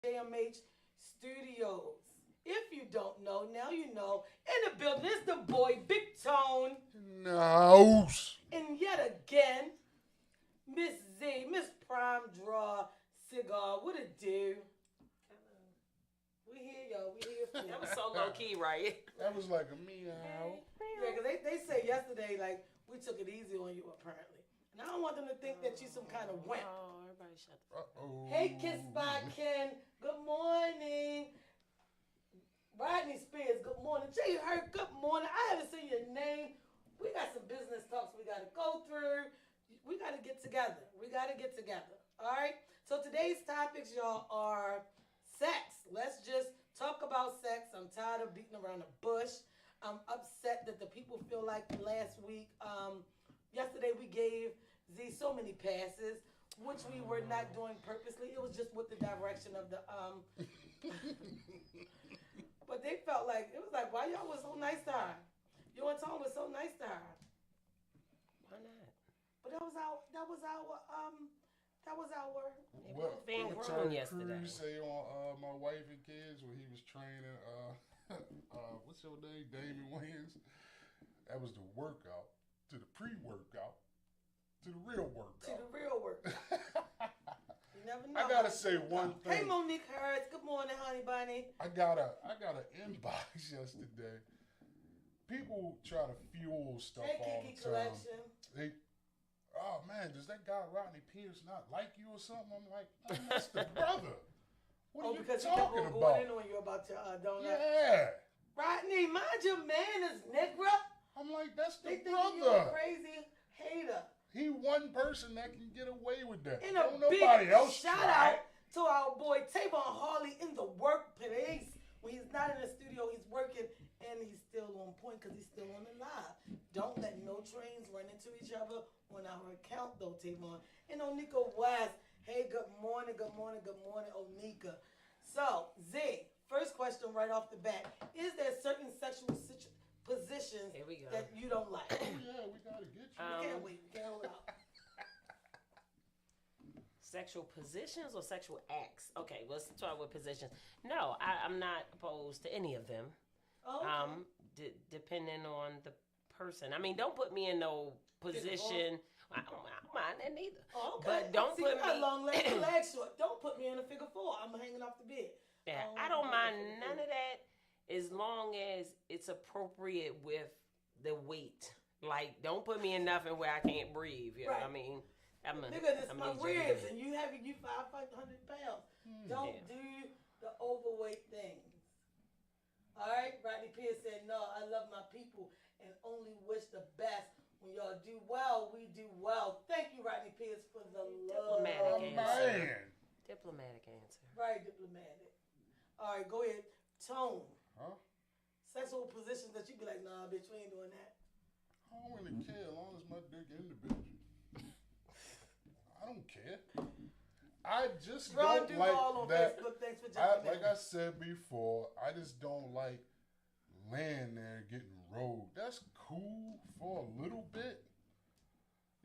JMH Studios. If you don't know, now you know. In the building is the boy, Big Tone. No. And yet again, Ms Z, Miss Prime Draw Cigar. What it do? We hear y'all. We hear for That was so low key, right? That was like a meow. Yeah, because they say yesterday, like, we took it easy on you, apparently. And I don't want them to think that you some kind of wimp. Oh, everybody shut the Uh-oh. Hey, Kiss by Ken. Good morning. Rodney Spears, good morning. Jay Hurt, good morning. I haven't seen your name. We got some business talks we got to go through. We got to get together. All right? So today's topics, y'all, are sex. Let's just talk about sex. I'm tired of beating around the bush. I'm upset that the people feel like last week, yesterday we gave ZEE so many passes, which we were not doing purposely. It was just with the direction of the But they felt like, it was like, why y'all was so nice to her? You and Tom was so nice to her. Why not? But that was our What Van did Grown yesterday. Cruz say on My Wife and Kids when he was training, what's your name, Damon Wayans? That was the workout to the pre-workout to the real workout. You never know. I gotta say one Hey, thing. Monique Hurts. Good morning, honey bunny. I got an inbox yesterday. People try to fuel stuff Hey, all Kiki the time. Collection. They, oh man, does that guy Rodney Pierce not like you or something? I'm like, that's the brother. What are you Because talking people about? going in on you about your donut. Yeah. Rodney, mind your manners, nigga. I'm like, that's They the think you a brother. crazy hater. He one person that can get away with that. And a Don't big nobody else shout try. out to our boy Tavon Harley in the workplace. When he's not in the studio, he's working, and he's still on point because he's still on the live. Don't let no trains run into each other on our account, though, Tavon. And Onika West, hey, good morning, Onika. So, Z, first question right off the bat. Is there certain sexual positions Here we go. that you don't like? Oh, yeah, we gotta get you. We can't wait. We can't hold out. Sexual positions or sexual acts? Okay, let's start with positions. No, I'm not opposed to any of them. Oh, okay. Depending on the person. I mean, don't put me in no position. I don't mind that neither. Oh, okay. But don't See, put you got me. long legs and legs short. Don't put me in a figure four. I'm hanging off the bed. Yeah, I don't mind none of that as long as it's appropriate with the weight. Like, don't put me in nothing where I can't breathe. You know what I mean? Nigga, this my ribs, and you 500 pounds. Don't do the overweight things. All right, Rodney Pierce said, no, I love my people and only wish the best. When y'all do well, we do well. Thank you, Rodney Pierce, for the love. Diplomatic answer. Man. Diplomatic answer. Very diplomatic. All right, go ahead. Tone. Huh? Sexual positions that you be like, nah, bitch, we ain't doing that. I don't really care as long as my dick in the bitch. I don't care. I just Ron don't Duval on like that. Facebook. Thanks for jumping in. Like I said before, I just don't like laying there getting rolled. That's cool for a little bit.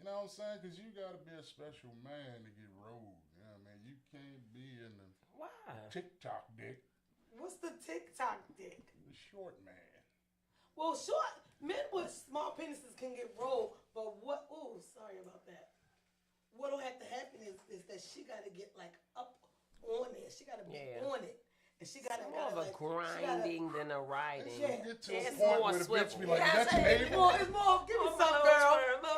You know what I'm saying? Because you got to be a special man to get rolled. You know what I mean? You can't be in the Why? TikTok dick. What's the TikTok dick? The short man. Well, short men with small penises can get rolled, but what? Ooh, sorry about that. What'll have to happen is that she got to get like up on it. She got to be on it, and she got to More of a grinding than a riding. Yeah. Get to It's a point more where the bitch swivel. be like, Yeah, that's it's able. more. It's more. Give me some, girl.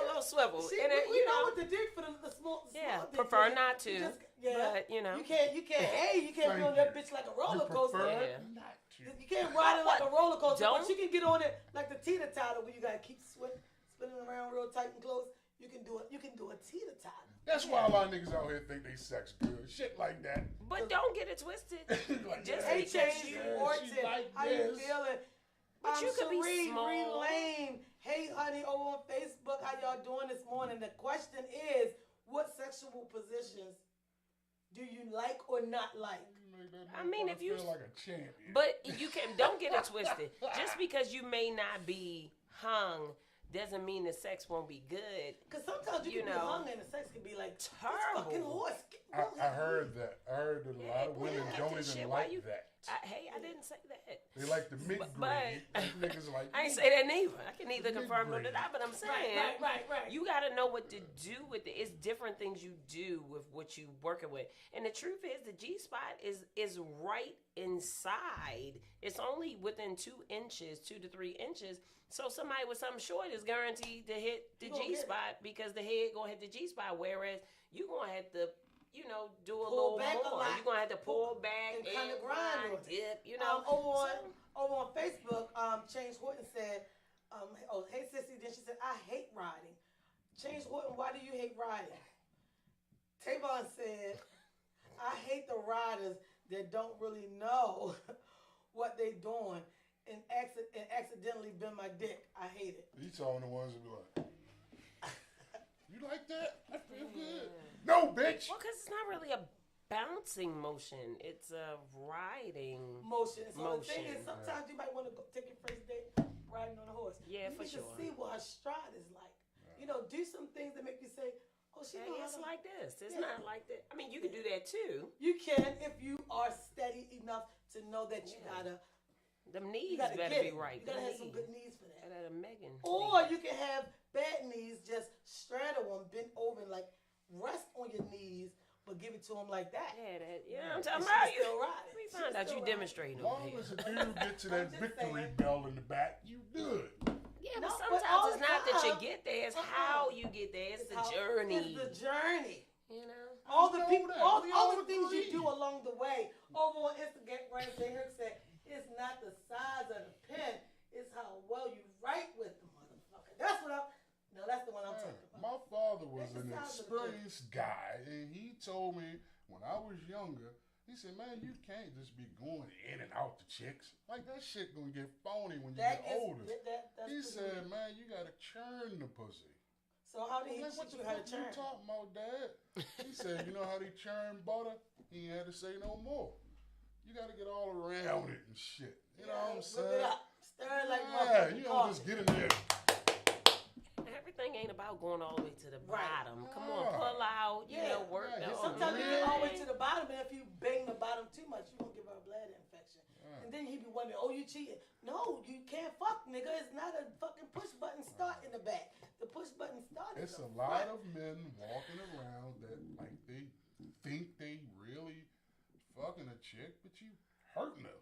Little swivel. She, And it, we know what to do for the small. Yeah, dick. prefer not to. Just, yeah, But, you know. you can't. Hey, you can't be on that bitch like a roller coaster. Yeah. Not to. You can't ride it like a roller coaster, Don't- but you can get on it like the teeter totter where you gotta keep spinning around real tight and close. You can do it. You can do a teeter totter. That's why a lot of niggas out here think they sex good. Shit like that. But don't get it twisted. Like, Just yeah, Hey, because James you- Morton, she like how you this. feeling? But you could be Cherie small. Lane. Hey, honey, over on Facebook, how y'all doing this morning? The question is, what sexual positions do you like or not like? I mean, if you- feel like a champion. But you can don't get it twisted. Just because you may not be hung doesn't mean the sex won't be good. Because sometimes you can be hungry and the sex can be like terrible. Fucking horse. I heard that. I heard that a lot of women don't even like that. I didn't say that. They like the mixed breed. Niggas like. I ain't say that neither. I can neither confirm nor deny, but I'm saying right. you got to know what to do with it. It's different things you do with what you working with, and the truth is the G spot is right inside. It's only within 2 inches, 2 to 3 inches. So somebody with something short is guaranteed to hit the G spot because the head gonna hit the G spot, whereas you gonna have to. Do a little more. You're going to have to pull back and kind of grind on dip, over on Facebook, Change Horton said, hey, sissy. Then she said, I hate riding. Change Horton, why do you hate riding? Tavon said, I hate the riders that don't really know what they doing and accidentally bend my dick. I hate it. You talking the ones that be like, you like that? I feel good. No, bitch. Well, because it's not really a bouncing motion. It's a riding motion. So the thing is, sometimes you might want to go take your first date riding on a horse. Yeah, for sure. You need to see what her stride is like. Do some things that make you say, oh, it's like this. It's not like that. I mean, you can do that too. You can if you are steady enough to know that you gotta. Them knees better be right. You gotta have some good knees for that. That Megan. Or you can have bad knees, just straddle them, bend over, and like rest on your knees, but give it to them like that. I'm talking about you. Still riding. We found out you demonstrating. As long as the dude get to that victory bell in the back, you good. Yeah, but sometimes it's not that you get there; it's how you get there. It's the journey. It's the journey. All the people, all the things you do along the way. Over on Instagram, Jay Herc said, "It's not the size of the pen; it's how well you write with the motherfucker." That's what that's the one I'm talking about. My father was an experienced guy, and he told me when I was younger, he said, man, you can't just be going in and out the chicks. Like, that shit gonna get phony when you get older. He said, man, you gotta churn the pussy. So how did he teach you how to churn? What you talking about, Dad? He said, you know how they churn butter? He ain't had to say no more. You gotta get all around it and shit. You know what I'm saying? Whip it up. Stir it like motherfucker. You don't just get in there. Everything ain't about going all the way to the bottom. Come on, pull out, work. Sometimes you get all the way to the bottom, and if you bang the bottom too much, you gonna give her a bladder infection. And then he be wondering, oh, you cheating. No, you can't fuck, nigga. It's not a fucking push button start in the back. The push button start in the front. It's a lot of men walking around that like they think they really fucking a chick, but you hurting her.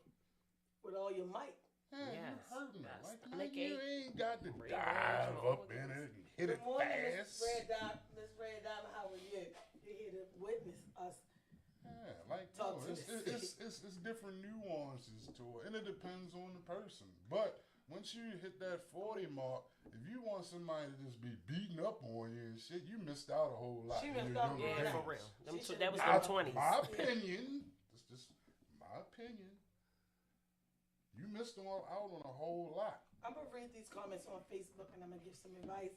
With all your might. Yeah, you hurting her. Like, you ain't got to dive up in it and hit it fast. Miss Red Diamond, how are you? You're here to witness us. Yeah, like it's different nuances to it, and it depends on the person. But once you hit that 40 mark, if you want somebody to just be beating up on you and shit, you missed out a whole lot. She missed out, for real. That was the 20s. My opinion. It's just my opinion. You missed out on a whole lot. I'm going to read these comments on Facebook and I'm going to give some advice.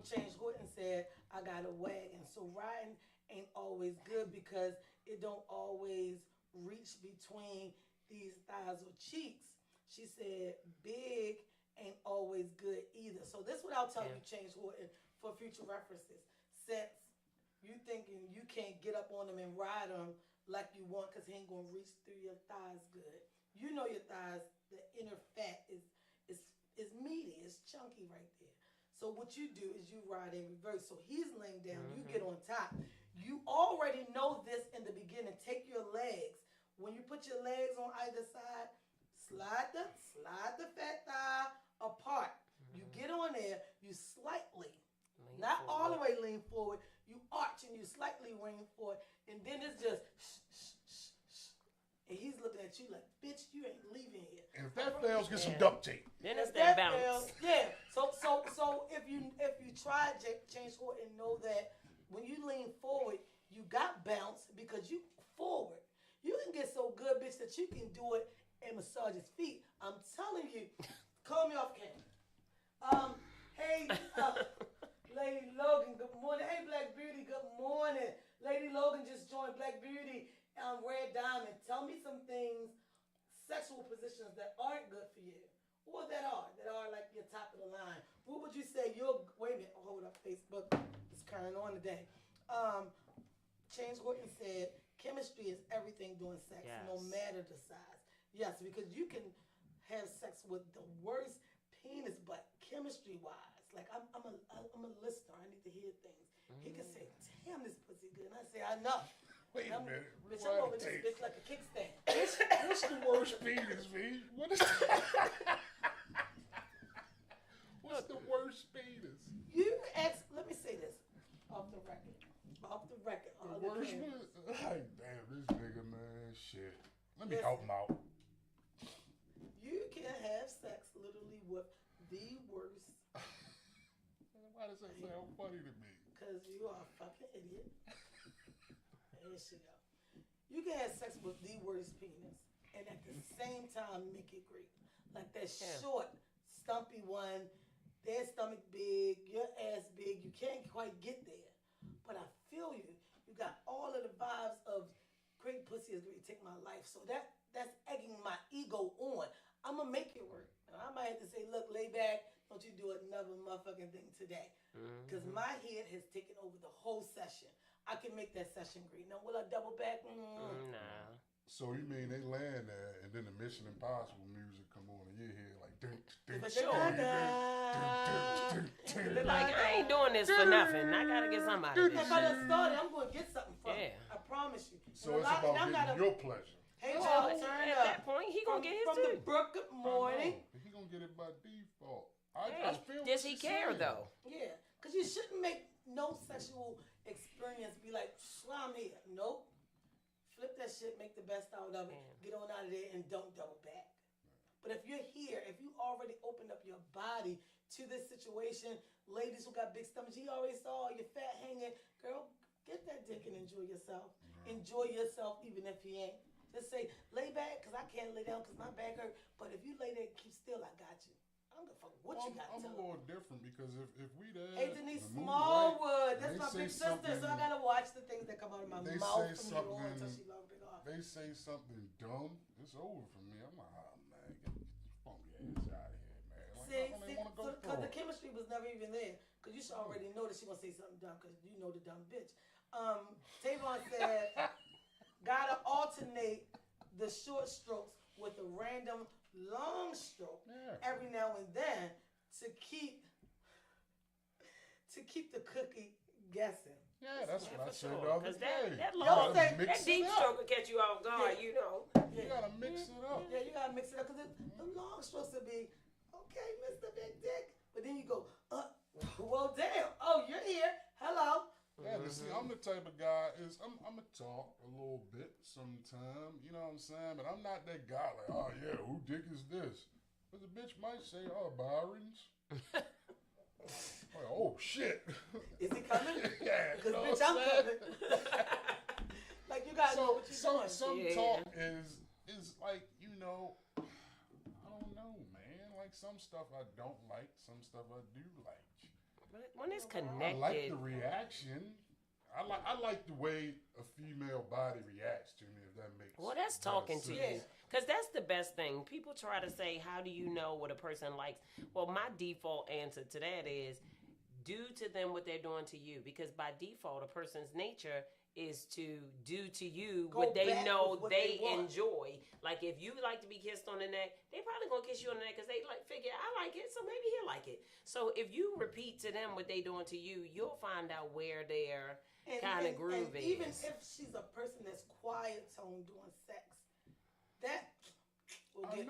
Change Horton said, I got a wagon. So riding ain't always good because it don't always reach between these thighs or cheeks. She said, big ain't always good either. So this is what I'll tell you, Change Horton, for future references. Since you thinking you can't get up on them and ride them like you want because he ain't going to reach through your thighs good. You know your thighs, the inner fat is meaty, it's chunky right there. So what you do is you ride in reverse. So he's laying down, you get on top. You already know this in the beginning. Take your legs. When you put your legs on either side, slide the fat thigh apart. You get on there, you slightly, not all the way lean forward, you arch and you slightly lean forward, and then it's just and he's looking at you like, bitch, you ain't leaving here. And if that fails, get some duct tape. Then it's that bounce. Fails, So if you try Change Horton, know that when you lean forward, you got bounce because you forward. You can get so good, bitch, that you can do it and massage his feet. I'm telling you. Call me off camera. Hey, Lady Logan, good morning. Hey, Black Beauty, good morning. Lady Logan just joined Black Beauty. Red Diamond, tell me some things, sexual positions that aren't good for you, or that are like your top of the line. What would you say? Wait a minute. Hold up. Facebook is carrying on today. James Horton said, chemistry is everything during sex, no matter the size. Yes, because you can have sex with the worst penis, but chemistry-wise, like I'm a listener. I need to hear things. He can say, damn, this pussy good. And I say, I know. Wait a minute. Bitch, I'm over this bitch like a kickstand. What's the worst penis, V? What is that? What's the worst penis? You ask, let me say this off the record. The worst one? Like, damn, this nigga, man, shit. Let me help him out. You can have sex literally with the worst. Why does that sound funny to me? Because you are a fucking idiot. There she go. You can have sex with the worst penis and at the same time make it great. Like that short, stumpy one, their stomach big, your ass big. You can't quite get there. But I feel you. You got all of the vibes of great pussy is great. Take my life. So that's egging my ego on. I'm going to make it work. And I might have to say, look, lay back. Don't you do another motherfucking thing today. Because my head has taken over the whole session. I can make that session great. Now, will I double back? Nah. So you mean they land there and then the Mission Impossible music come on and you're here like They're like, I ain't doing this for nothing. I gotta get somebody. If I done started, I'm going to get something from it. I promise you. So it's about getting your pleasure. Hey, Joe, turn at up. that point, he gonna get his from the Brook, good morning. He gonna get it by default. Does he care though? Yeah, because you shouldn't make no sexual experience be like, I'm here. Nope. Flip that shit, make the best out of it, get on out of there, and don't double back. But if you're here, if you already opened up your body to this situation, ladies who got big stomachs, you already saw your fat hanging. Girl, get that dick and enjoy yourself. Enjoy yourself even if you ain't. Just say, lay back, because I can't lay down because my back hurt. But if you lay there and keep still, I got you. I don't give a fuck what you got to I'm a little different because if we there. Hey, Denise Smallwood, that's my big sister, so I got to watch the things that come out of my mouth from here on until she loves big off. They say something dumb, it's over for me. I'm like, oh, man, get your funky ass out of here, man. Like, see, because the chemistry was never even there. Because you should already know that she going to say something dumb because you know the dumb bitch. Tavon said, gotta alternate the short strokes with a random long stroke every now and then to keep the cookie guessing. Yeah, that's what I said the other day. That deep stroke will catch you off guard, you know. You gotta mix it up. Yeah, you gotta mix it up because the long strokes will be, okay, Mr. Big Dick. But then you go, well, damn. Oh, you're here. Hello. Yeah, but see, I'm the type of guy I'm gonna talk a little bit sometime, you know what I'm saying? But I'm not that guy like, oh yeah, who dick is this? But the bitch might say, oh, Byron's. Like, oh shit. Is he coming? Yeah. Because bitch, I'm coming. Like you gotta know what you're doing. Some talk is like, you know, I don't know, man. Like some stuff I don't like, some stuff I do like. But when it's connected, I like the reaction. I like the way a female body reacts to me, if that makes sense. Well, that's talking to you. Because that's the best thing. People try to say, how do you know what a person likes? Well, my default answer to that is, do to them what they're doing to you. Because by default, a person's nature is to do to you what they know they enjoy. Like if you like to be kissed on the neck, they probably gonna kiss you on the neck because they like figure I like it, so maybe he'll like it. So if you repeat to them what they doing to you, you'll find out where their kind of groove is. Even if she's a person that's quiet tone during sex, that will get.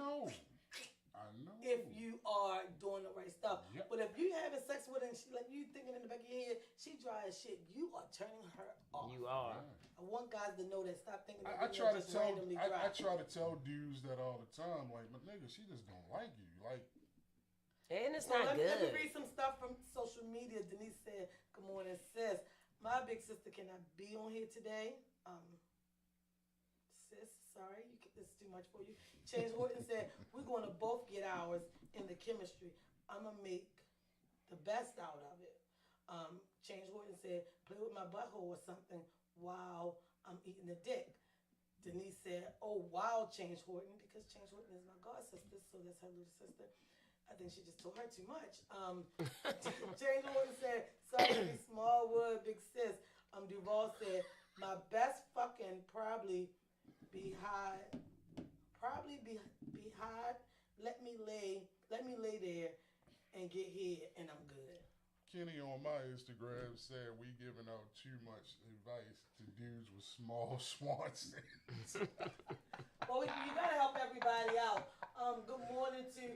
I know. If you are doing the right stuff. Yep. But if you having sex with her and she like you thinking in the back of your head, she dry as shit, you are turning her off. You are. I want guys to know that. Stop thinking that I try to tell randomly dry. I try to tell dudes that all the time, like, but nigga, she just don't like you. Like, and it's not good. Let me read some stuff from social media. Denise said, good morning, sis. My big sister cannot be on here today. Sis, sorry, this is too much for you. James Horton said, we're going to both get ours in the chemistry. I'm going to make the best out of it. James Horton said, play with my butthole or something while I'm eating the dick. Denise said, oh, wow, James Horton, because James Horton is my god sister, so that's her little sister. I think she just told her too much. James Horton said, sorry, Smallwood, big sis. Duval said, my best fucking probably be high. Probably be high. Let me lay there and get here, and I'm good. Kenny on my Instagram said we giving out too much advice to dudes with small Swansons. Well, you gotta help everybody out. Good morning to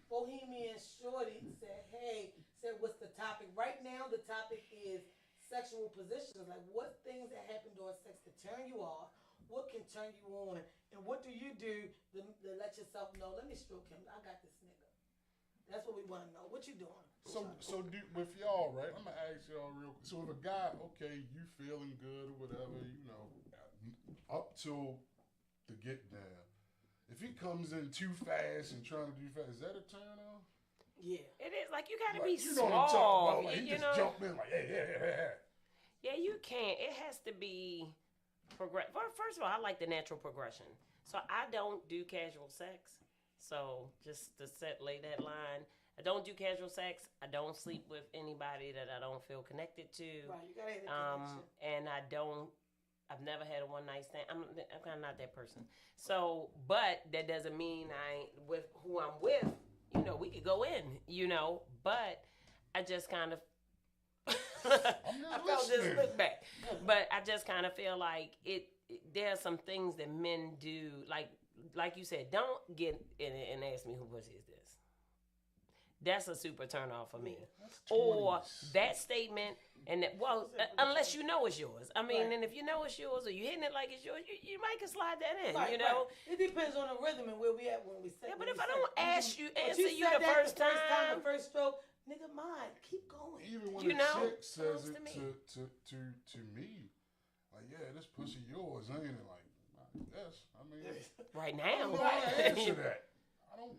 Bohemian Shorty said what's the topic? Right now the topic is sexual positions. Like what things that happen during sex to turn you off, what can turn you on, and what do you do to let yourself know, let me stroke him, I got this nigga. That's what we want to know. What you doing? So with y'all, right? I'm gonna ask y'all real quick. So if a guy, okay, you feeling good or whatever, up till the get down. If he comes in too fast and trying to do fast, is that a turn on? Yeah, it is. Like you gotta be you small. Know what I'm talking about? Like, he just jumped in like, yeah. Yeah, you can't. It has to be progress. First of all, I like the natural progression. So I don't do casual sex. So just to lay that line, I don't do casual sex. I don't sleep with anybody that I don't feel connected to. Right, you gotta have a connection. And I've never had a one night stand. I'm kind of not that person. So, but that doesn't mean I ain't with who I'm with. We could go in. But I just kind of. I felt this look back, but I just kind of feel like there are some things that men do, like you said, don't get in it and ask me who pussy is this. That's a super turn off for me. Or that statement, and unless you know it's yours. I mean, and if you know it's yours or you hitting it like it's yours, you might can slide that in. Right. It depends on the rhythm and where we at when we say. Yeah, but if I don't answer you the first time, the first stroke. Nigga, mine. Keep going. Even when a chick says it to me, like, yeah, this pussy yours, ain't it? Like, yes. I mean, right now, I don't know how to answer that. I don't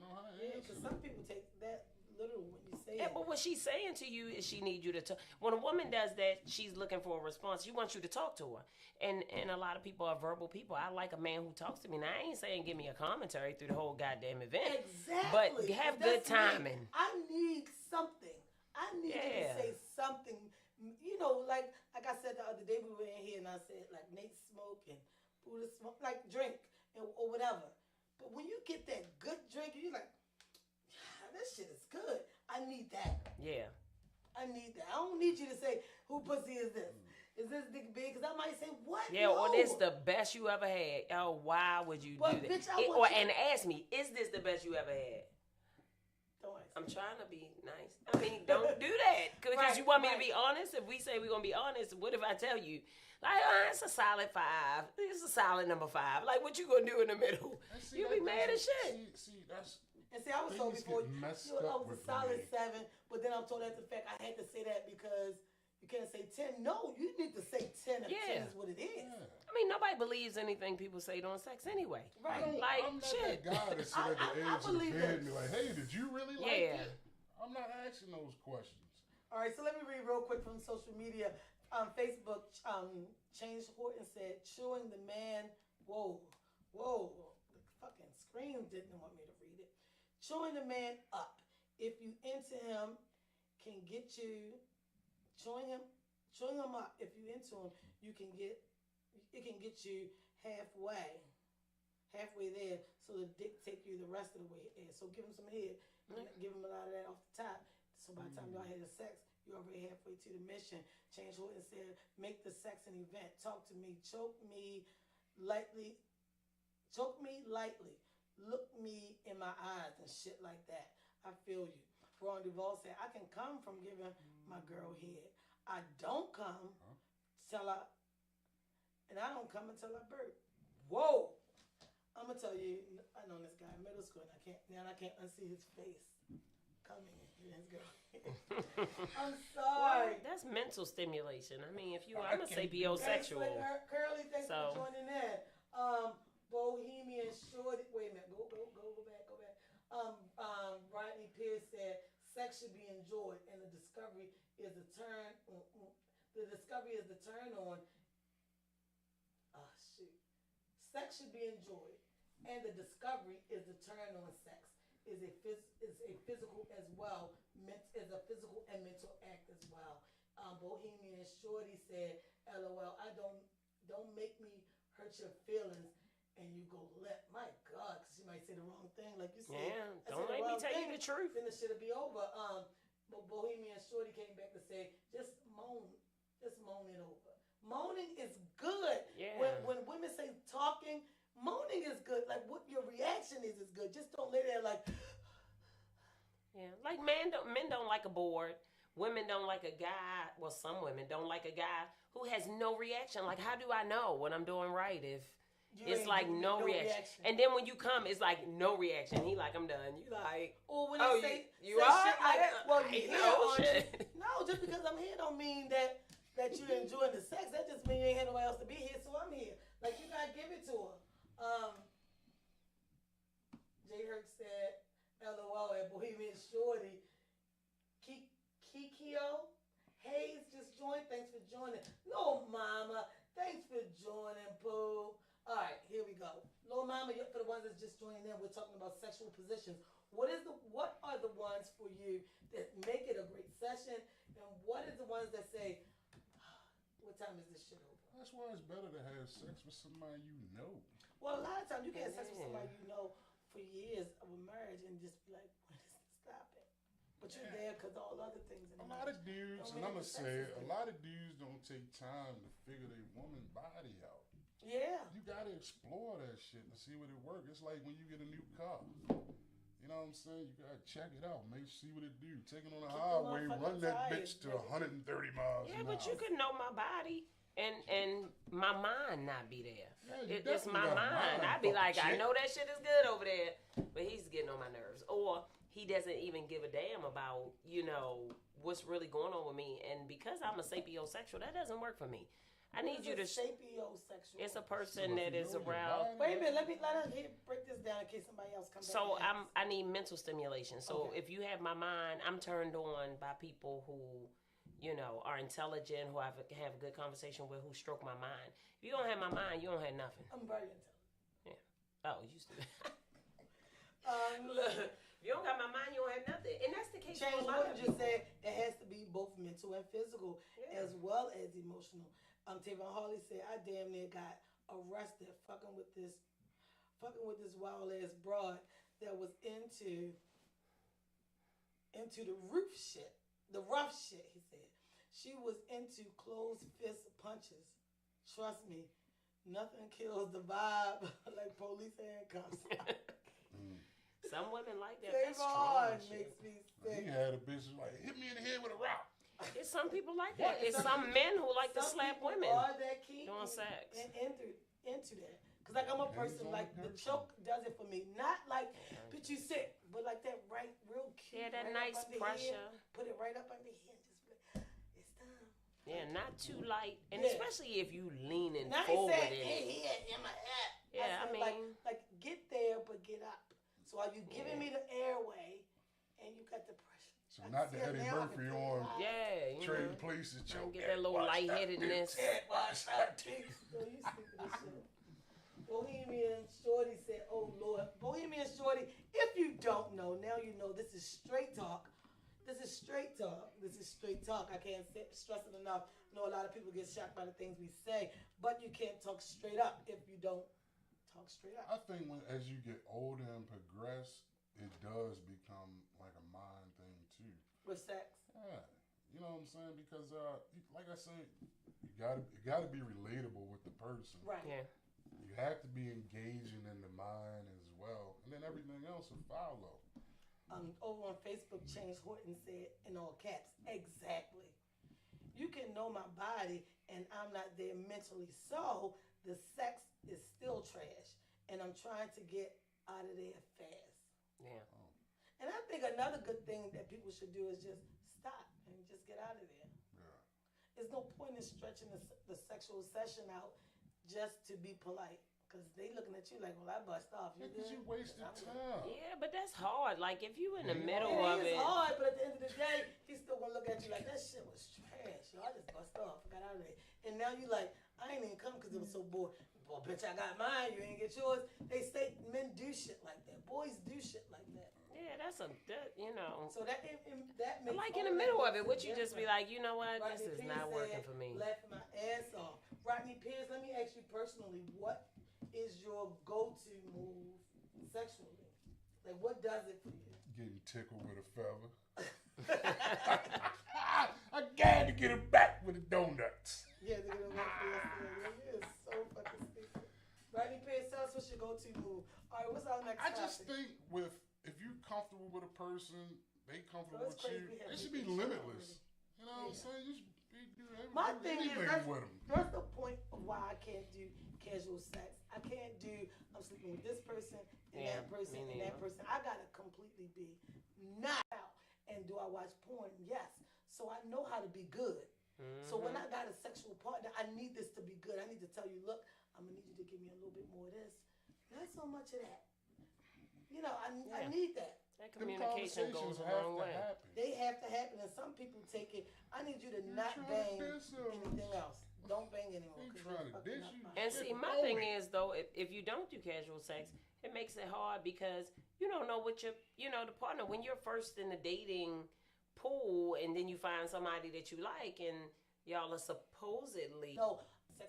know how to answer. Because some people take that little when you say it. Yeah, but what she's saying to you is she needs you to talk. When a woman does that, she's looking for a response. She wants you to talk to her. And a lot of people are verbal people. I like a man who talks to me. Now, I ain't saying give me a commentary through the whole goddamn event. Exactly. But have good timing. I need something. I need you to say something. Like I said the other day we were in here and I said, like, Nate smoke and Buddha smoke, like drink or whatever. But when you get that good drink, you're like, this shit is good. I need that. Yeah. I need that. I don't need you to say, who pussy is this? Is this dick big? Because I might say, what? Yeah, no. or this the best you ever had. Oh, why would you do that? Bitch, and ask me, is this the best you ever had? Don't ask me. I'm trying to be nice. I mean, don't do that. Because you want me to be honest. If we say we're going to be honest, what if I tell you, like, it's a solid 5. It's a solid number 5. Like, what you going to do in the middle? You be mad as shit. See, that's... And see, I was told before, I was a solid 7, but then I'm told after the fact I had to say that because you can't say 10. No, you need to say 10 if 10 is what it is. Yeah. I mean, nobody believes anything people say on sex anyway. Right. I'm not that guy that sit at the edge of the bed and be like, hey, did you really like it? I'm not asking those questions. All right, so let me read real quick from social media. Facebook, James Horton said, chewing the man, whoa, the fucking screen didn't want me to read it. Chewing the man up. If you into him, can get you, chewing him up. If you into him, it can get you halfway there, so the dick take you the rest of the way there. So give him some head, give him a lot of that off the top. So by the time y'all had the sex, you're already halfway to the mission. James Horton said, make the sex an event. Talk to me, choke me lightly. Look me in my eyes and shit like that. I feel you. Ron Duvall said, I can come from giving my girl head. I don't come till I burp. Whoa! I'm gonna tell you, I know this guy in middle school and I can't unsee his face. Coming in his girl. I'm sorry. Well, that's mental stimulation. I mean, I'm gonna say biosexual. Curly, thanks for joining in. Bohemian Shorty. Wait a minute. Go back. Rodney Pierce said, sex should be enjoyed and the discovery is the turn on. Sex should be enjoyed and the discovery is the turn on sex. is a physical as well, is a physical and mental act as well. Bohemian Shorty said, "LOL, I don't make me hurt your feelings." And you go left. My God, because she might say the wrong thing, like you said. Yeah, don't make me tell you the truth. Then it should be over. But Bohemian Shorty came back to say, just moan it over. Moaning is good. Yeah. When women say talking, moaning is good. Like what your reaction is good. Just don't lay there like. Yeah, like men don't like a board. Women don't like a guy. Well, some women don't like a guy who has no reaction. Like, how do I know what I'm doing right if it's like no reaction? And then when you come, it's like no reaction. He like, I'm done. You like, or when they say you are? Shit like, well, you here, aren't you? No, just because I'm here don't mean that you're enjoying the sex. That just means you ain't had nobody else to be here, so I'm here. Like, you gotta give it to her. J. Herc said, LOL at Bohemian Shorty. Kikio Hayes just joined. Thanks for joining. No, Mama. Thanks for joining, Pooh. All right, here we go. Little Mama, for the ones that's just joining in, we're talking about sexual positions. What are the ones for you that make it a great session, and what is the ones that say, what time is this shit over? That's why it's better to have sex with somebody you know. Well, a lot of times you can have sex with somebody you know for years of a marriage and just be like, when is this stopping? But you're there because all other things. A lot of dudes, and I'm going to say it, a lot of dudes don't take time to figure their woman body out. Yeah. You got to explore that shit and see what it works. It's like when you get a new car. You know what I'm saying? You got to check it out. See what it do. Take it on the highway, run that bitch to 130 miles an hour. Yeah, but you can know my body and my mind not be there. Yeah, it's my mind. I'd be like, I know that shit is good over there, but he's getting on my nerves. Or he doesn't even give a damn about, what's really going on with me. And because I'm a sapiosexual, that doesn't work for me. I need you to. Sapiosexual. It's a person that is around. Wait a minute. Let us break this down in case somebody else comes. So I need mental stimulation. So if you have my mind, I'm turned on by people who, are intelligent, who I have a good conversation with, who stroke my mind. If you don't have my mind, you don't have nothing. I'm very intelligent. Yeah. Oh, you used to. Look, if you don't got my mind, you don't have nothing. And that's the case for a lot of people. Just said it has to be both mental and physical, as well as emotional. Tavon Harley said, I damn near got arrested fucking with this wild ass broad that was into the rough shit, he said. She was into closed fist punches. Trust me, nothing kills the vibe like police handcuffs. Some women like that. Tavon makes me sick. He had a bitch like, hit me in the head with a rock. It's some people like that. It's some men who like to slap women doing sex. And into that. Because like I'm a person, like the choke does it for me. Not like, bitch, you sick, but like that real cute. Yeah, that right nice pressure. Head, put it right up under here and just be like, it's time. Yeah, not too light. And especially if you leaning forward in it. In my head. Yeah, I mean. Like, get there, but get up. So are you giving me the airway and you got the pressure? So not the Eddie Murphy on Trading Places. Get that little lightheadedness. Bohemian Shorty said, oh Lord. Bohemian Shorty, if you don't know, now you know this is straight talk. This is straight talk. I can't stress it enough. I know a lot of people get shocked by the things we say, but you can't talk straight up if you don't talk straight up. I think as you get older and progress, it does become like a mind thing too. With sex. Yeah. You know what I'm saying? Because like I said, you gotta be relatable with the person. Right. Yeah. You have to be engaging in the mind as well. And then everything else will follow. Over on Facebook, Change Horton said in all caps, exactly. You can know my body and I'm not there mentally. So the sex is still trash. And I'm trying to get out of there fast. Yeah. And I think another good thing that people should do is just stop and just get out of there. Yeah. There's no point in stretching the sexual session out just to be polite. Because they looking at you like, well, I bust off. Because you wasted time. Yeah, but that's hard. Like, if you in the middle of it. it. It's hard, but at the end of the day, he's still going to look at you like, that shit was trash. Yo, I just bust off. I got out of there. And now you like, I ain't even come because it was so bored. Well, bitch, I got mine. You ain't get yours. Men do shit like that. Boys do shit like that. Yeah, you know. So that makes Like all in the that middle of makes it, would you just be difference. like, you know what, Rodney this is Pierce not working for me. Laughing my ass off. Rodney Pierce, let me ask you personally, what is your go-to move sexually? Like, what does it for you? Getting tickled with a feather. I got to get him back with the donuts. Yeah, they're gonna work for yesterday. You is so fucking stupid. Rodney Pierce, tell us what's your go-to move. All right, what's our next I topic? just think if you're comfortable with a person, they comfortable with crazy you. we have It should people be show limitless. You know what I'm saying? You should do My thing is, anything with them. that's the point of why I can't do casual sex. I can't do, I'm sleeping with this person and that person and that person. I gotta completely be not out. And do I watch porn? Yes. So I know how to be good. So when I got a sexual partner, I need this to be good. I need to tell you, look, I'm gonna need you to give me a little bit more of this, not so much of that. You know, I need that. That communication goes a long way. They have to happen, and some people take it. I need you to not bang anything else. Don't bang anymore. And see, my thing is though, if you don't do casual sex, it makes it hard because you don't know what the partner, when you're first in the dating pool and then you find somebody that you like and y'all are supposedly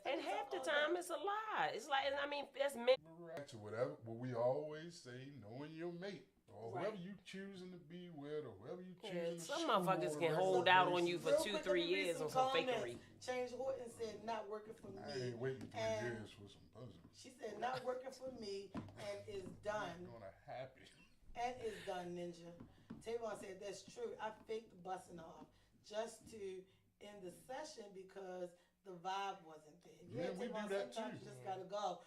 and half the time it's a lie. It's like, I mean, that's meant to whatever what we always say, knowing your mate or whoever you choosing to be with or whoever you choosing to some motherfuckers can hold out on you for 2-3 years on some fakery. Change Horton said not working for me. I ain't waiting 3 years for some pussy. She said not working for me and is done. Gonna happy. And is done, Ninja. Tavon said that's true. I faked busting off just to end the session because the vibe wasn't there. Yeah, we do that too. You just gotta go.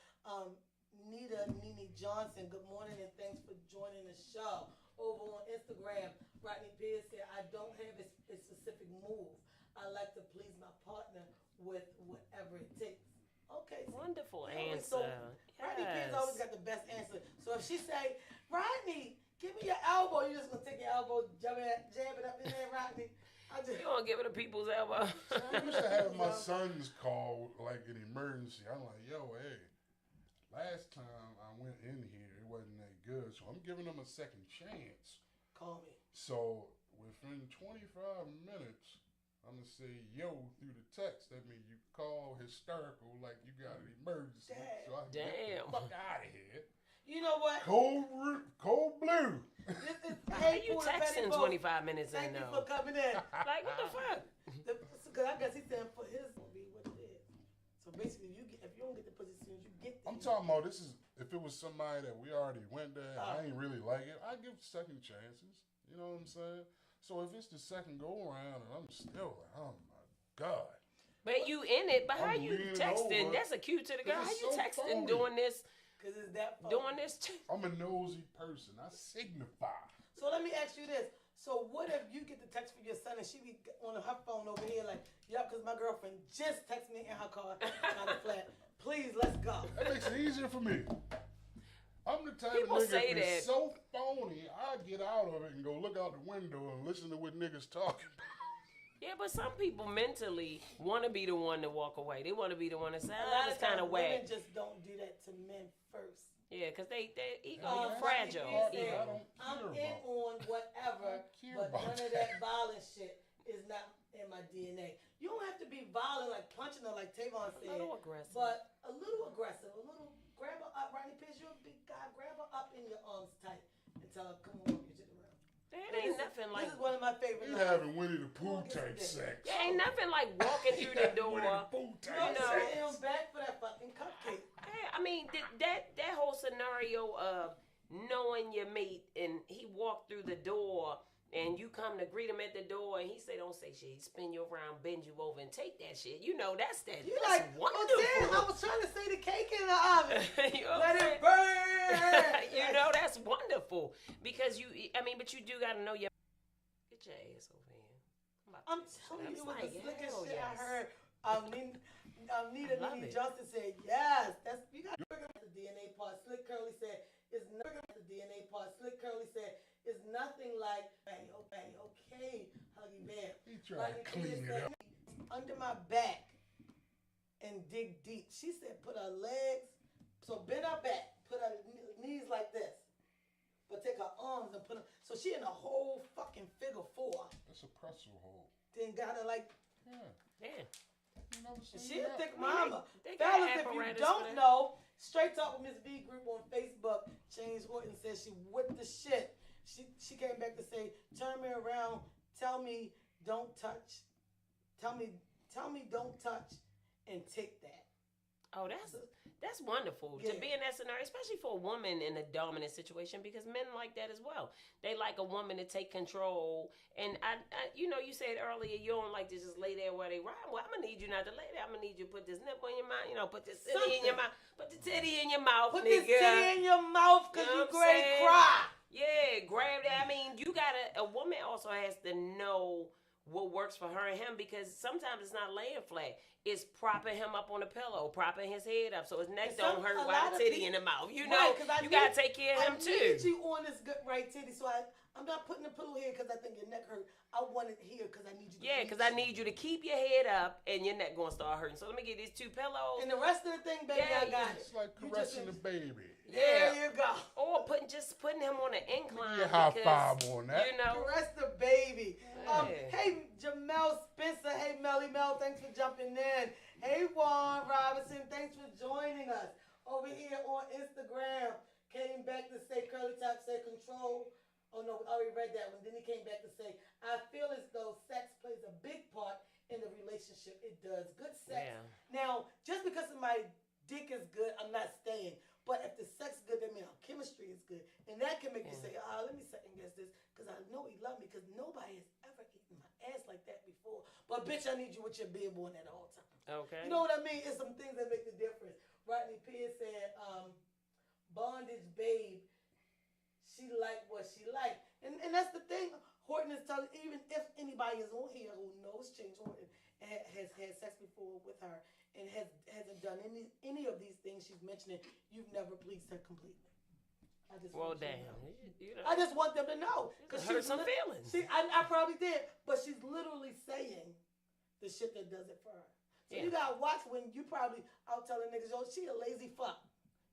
Nene Johnson, good morning and thanks for joining the show. Over on Instagram, Rodney Pierce said, I don't have a specific move. I like to please my partner with whatever it takes. Okay. Wonderful So answer. Rodney Pierce always got the best answer. So if she say, Rodney, give me your elbow, you're just gonna take your elbow, jab it up in there, Rodney. You gonna give it a people's elbow? I used to have my sons call like an emergency. I'm like, yo, hey, last time I went in here, it wasn't that good, so I'm giving them a second chance. Call me. So within 25 minutes, I'm gonna say yo through the text. That means you call hysterical like you got an emergency. Damn. So I can get the fuck out of here. You know what? Cold blue. This is How you texting 25 minutes in though? Thank you though? for coming in. Like, what the fuck? Because I guess he said for his will be what it is. So basically, if you don't get the pussy as soon as you get there. I'm talking about this is if it was somebody that we already went there, I ain't really like it. I give second chances. You know what I'm saying? So if it's the second go around and I'm still like, oh my God. But you in it, but how I'm you texting? over. That's a cue to the girl. How you so texting phony. doing this? Because it's that phone. Doing this? I'm a nosy person. I signify. So let me ask you this. So what if you get the text from your son and she be on her phone over here like, yeah, because my girlfriend just texted me in her car, kind of flat. Please, let's go. That makes it easier for me. I'm the type People of nigga say that's that. so phony, I get out of it and go look out the window and listen to what niggas talking about. Yeah, but some people mentally want to be the one to walk away. They want to be the one to say, A lot of it's kind times of women whack. just don't do that to men first. Yeah, because they ego Rodney fragile. Pierce Ego. said, I'm in on whatever, but none of that violent shit is not in my DNA. You don't have to be violent, like punching her, like Tavon said. A little aggressive. But a little aggressive, a little grab her up. Rodney Pierce, you're a big guy. Grab her up in your arms tight and tell her, come on, get your around. There ain't nothing like. This is one of my favorite You lines. having Winnie the Pooh type sex. There ain't nothing like walking through the door. Winnie the Pooh type I'm know. sitting sex. him back for that fucking cupcake. Hey, I mean, that whole scenario of knowing your mate and he walked through the door and you come to greet him at the door and he say, don't say shit. He spin you around, bend you over, and take that shit. You know, that's You that's like, wonderful. oh damn, I was trying to say the cake in the oven. You know Let what I'm it saying? burn. You know, that's wonderful. Because but you do got to know your. Get your ass over here. I'm telling you, it was the slickest shit I yes. heard. Nita Love it. Johnson said, yes, that's, you got to the DNA part. Slick Curly said, it's nothing the DNA part. Slick Curly said, it's nothing like, hey, okay, Huggy Bear. He tried to clean it up. Under my back and dig deep. She said, put her legs, so bend her back, put her knees like this, but take her arms and put them. So she in a whole fucking figure 4. That's a pretzel hold. Then got her like. Yeah. You never seen She a that? thick mama. They got Fellas, if you apparatus don't for that. know, Straight Talk with Ms Vee group on Facebook, James Horton says she whipped the shit. She came back to say, turn me around, tell me don't touch. Tell me don't touch and take that. Oh, that's wonderful to be in that scenario, especially for a woman in a dominant situation, because men like that as well. They like a woman to take control. And I you know, you said earlier you don't like to just lay there while they ride. Well, I'm gonna need you not to lay there. I'm gonna need you to put this nipple in your mouth. You know, put this titty in your mouth. Put the titty in your mouth, Put nigga. this titty in your mouth because you great cry. Yeah, grab that. I mean, you gotta. A woman also has to know what works for her and him, because sometimes it's not laying flat. It's propping him up on the pillow, propping his head up so his neck don't hurt while the titty in the mouth. You know, you gotta take care of him too. I need you on this good right titty, so I'm not putting the pillow here because I think your neck hurt. I want it here because I need you to because I need you to keep your head up and your neck gonna start hurting. So let me get these 2 pillows. And the rest of the thing, baby, I got it. It's like caressing the baby. There you go. Or putting him on an incline. Give me a high five on that. You know, Caress the baby. Yeah. Hey, Jamel Spencer. Hey, Melly Mel. Thanks for jumping in. Hey, Juan Robinson. Thanks for joining us. Over here on Instagram. Came back to say, Curly Top said control. Oh, no, we already read that one. Then he came back to say, I feel as though sex plays a big part in the relationship. It does. Good sex. Yeah. Now, just because my dick is good, I'm not staying. But if the sex is good, that means our chemistry is good. And that can make you say, let me second guess this because I know he loved me, because nobody has ever eaten my ass like that before. But, bitch, I need you with your bib on at all times. Okay. You know what I mean? It's some things that make the difference. Rodney Pierce said, bondage babe, she liked what she liked. And that's the thing. Horton is telling, even if anybody is on here who knows James Horton and has had sex before with her and hasn't done any of these things she's mentioning, you've never pleased her completely. I just want damn. You know. I just want them to know. Because hurt some feelings. I probably did, but she's literally saying the shit that does it for her. So you gotta watch when you probably out telling niggas, yo, she a lazy fuck.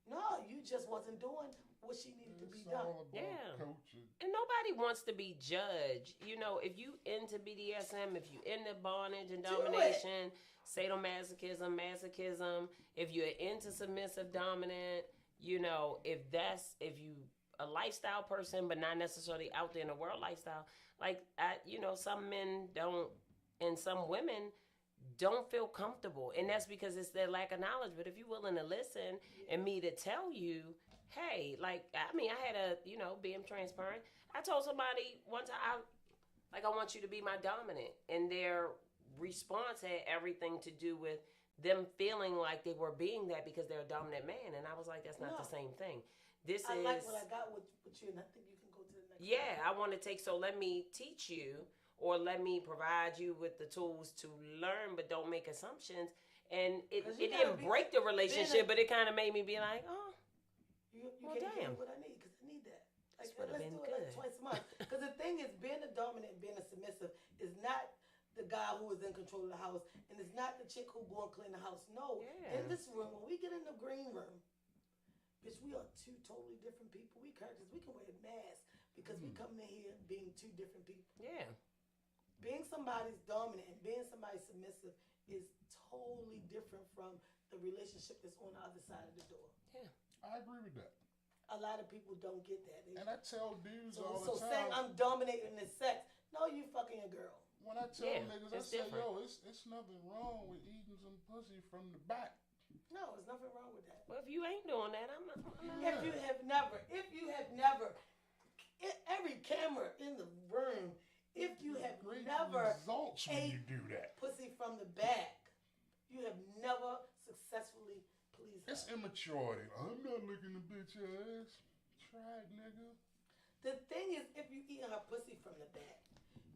No, you just wasn't doing what she needed to be done. Coaching. And nobody wants to be judged. You know, if you into BDSM, if you into bondage and domination, sadomasochism, masochism, if you're into submissive dominant, you know, if you a lifestyle person but not necessarily out there in the world lifestyle, like some men don't, and some women don't feel comfortable, and that's because it's their lack of knowledge. But if you're willing to listen and me to tell you, hey, like, I mean, I had being transparent. I told somebody one time, I want you to be my dominant, and their response had everything to do with them feeling like they were being that because they're a dominant man, and I was like, that's not the same thing. I like what I got with you, and I think you can go to the next. Yeah, I want to take. So let me teach you. Or let me provide you with the tools to learn, but don't make assumptions. And it didn't break the relationship, but it kind of made me be like, oh, well, damn. What I need, because I need that. Like, let's do it like twice a month. Because the thing is, being a dominant, being a submissive is not the guy who is in control of the house, and it's not the chick who go and clean the house. No, in this room, when we get in the green room, bitch, we are 2 totally different people. We characters. We can wear masks because we come in here being 2 different people. Yeah. Being somebody's dominant and being somebody's submissive is totally different from the relationship that's on the other side of the door. Yeah. I agree with that. A lot of people don't get that. And I tell dudes all the So time. saying I'm dominating the sex, no, you fucking a girl. When I tell niggas, I say, different. yo, it's nothing wrong with eating some pussy from the back. No, there's nothing wrong with that. Well, if you ain't doing that, I'm not. If you have never, every camera in the room, if you have Great never results when you do that. Pussy from the back, you have never successfully pleased her. It's immaturity. I'm not looking to bitch your ass. Try it, nigga. The thing is, if you eat her pussy from the back,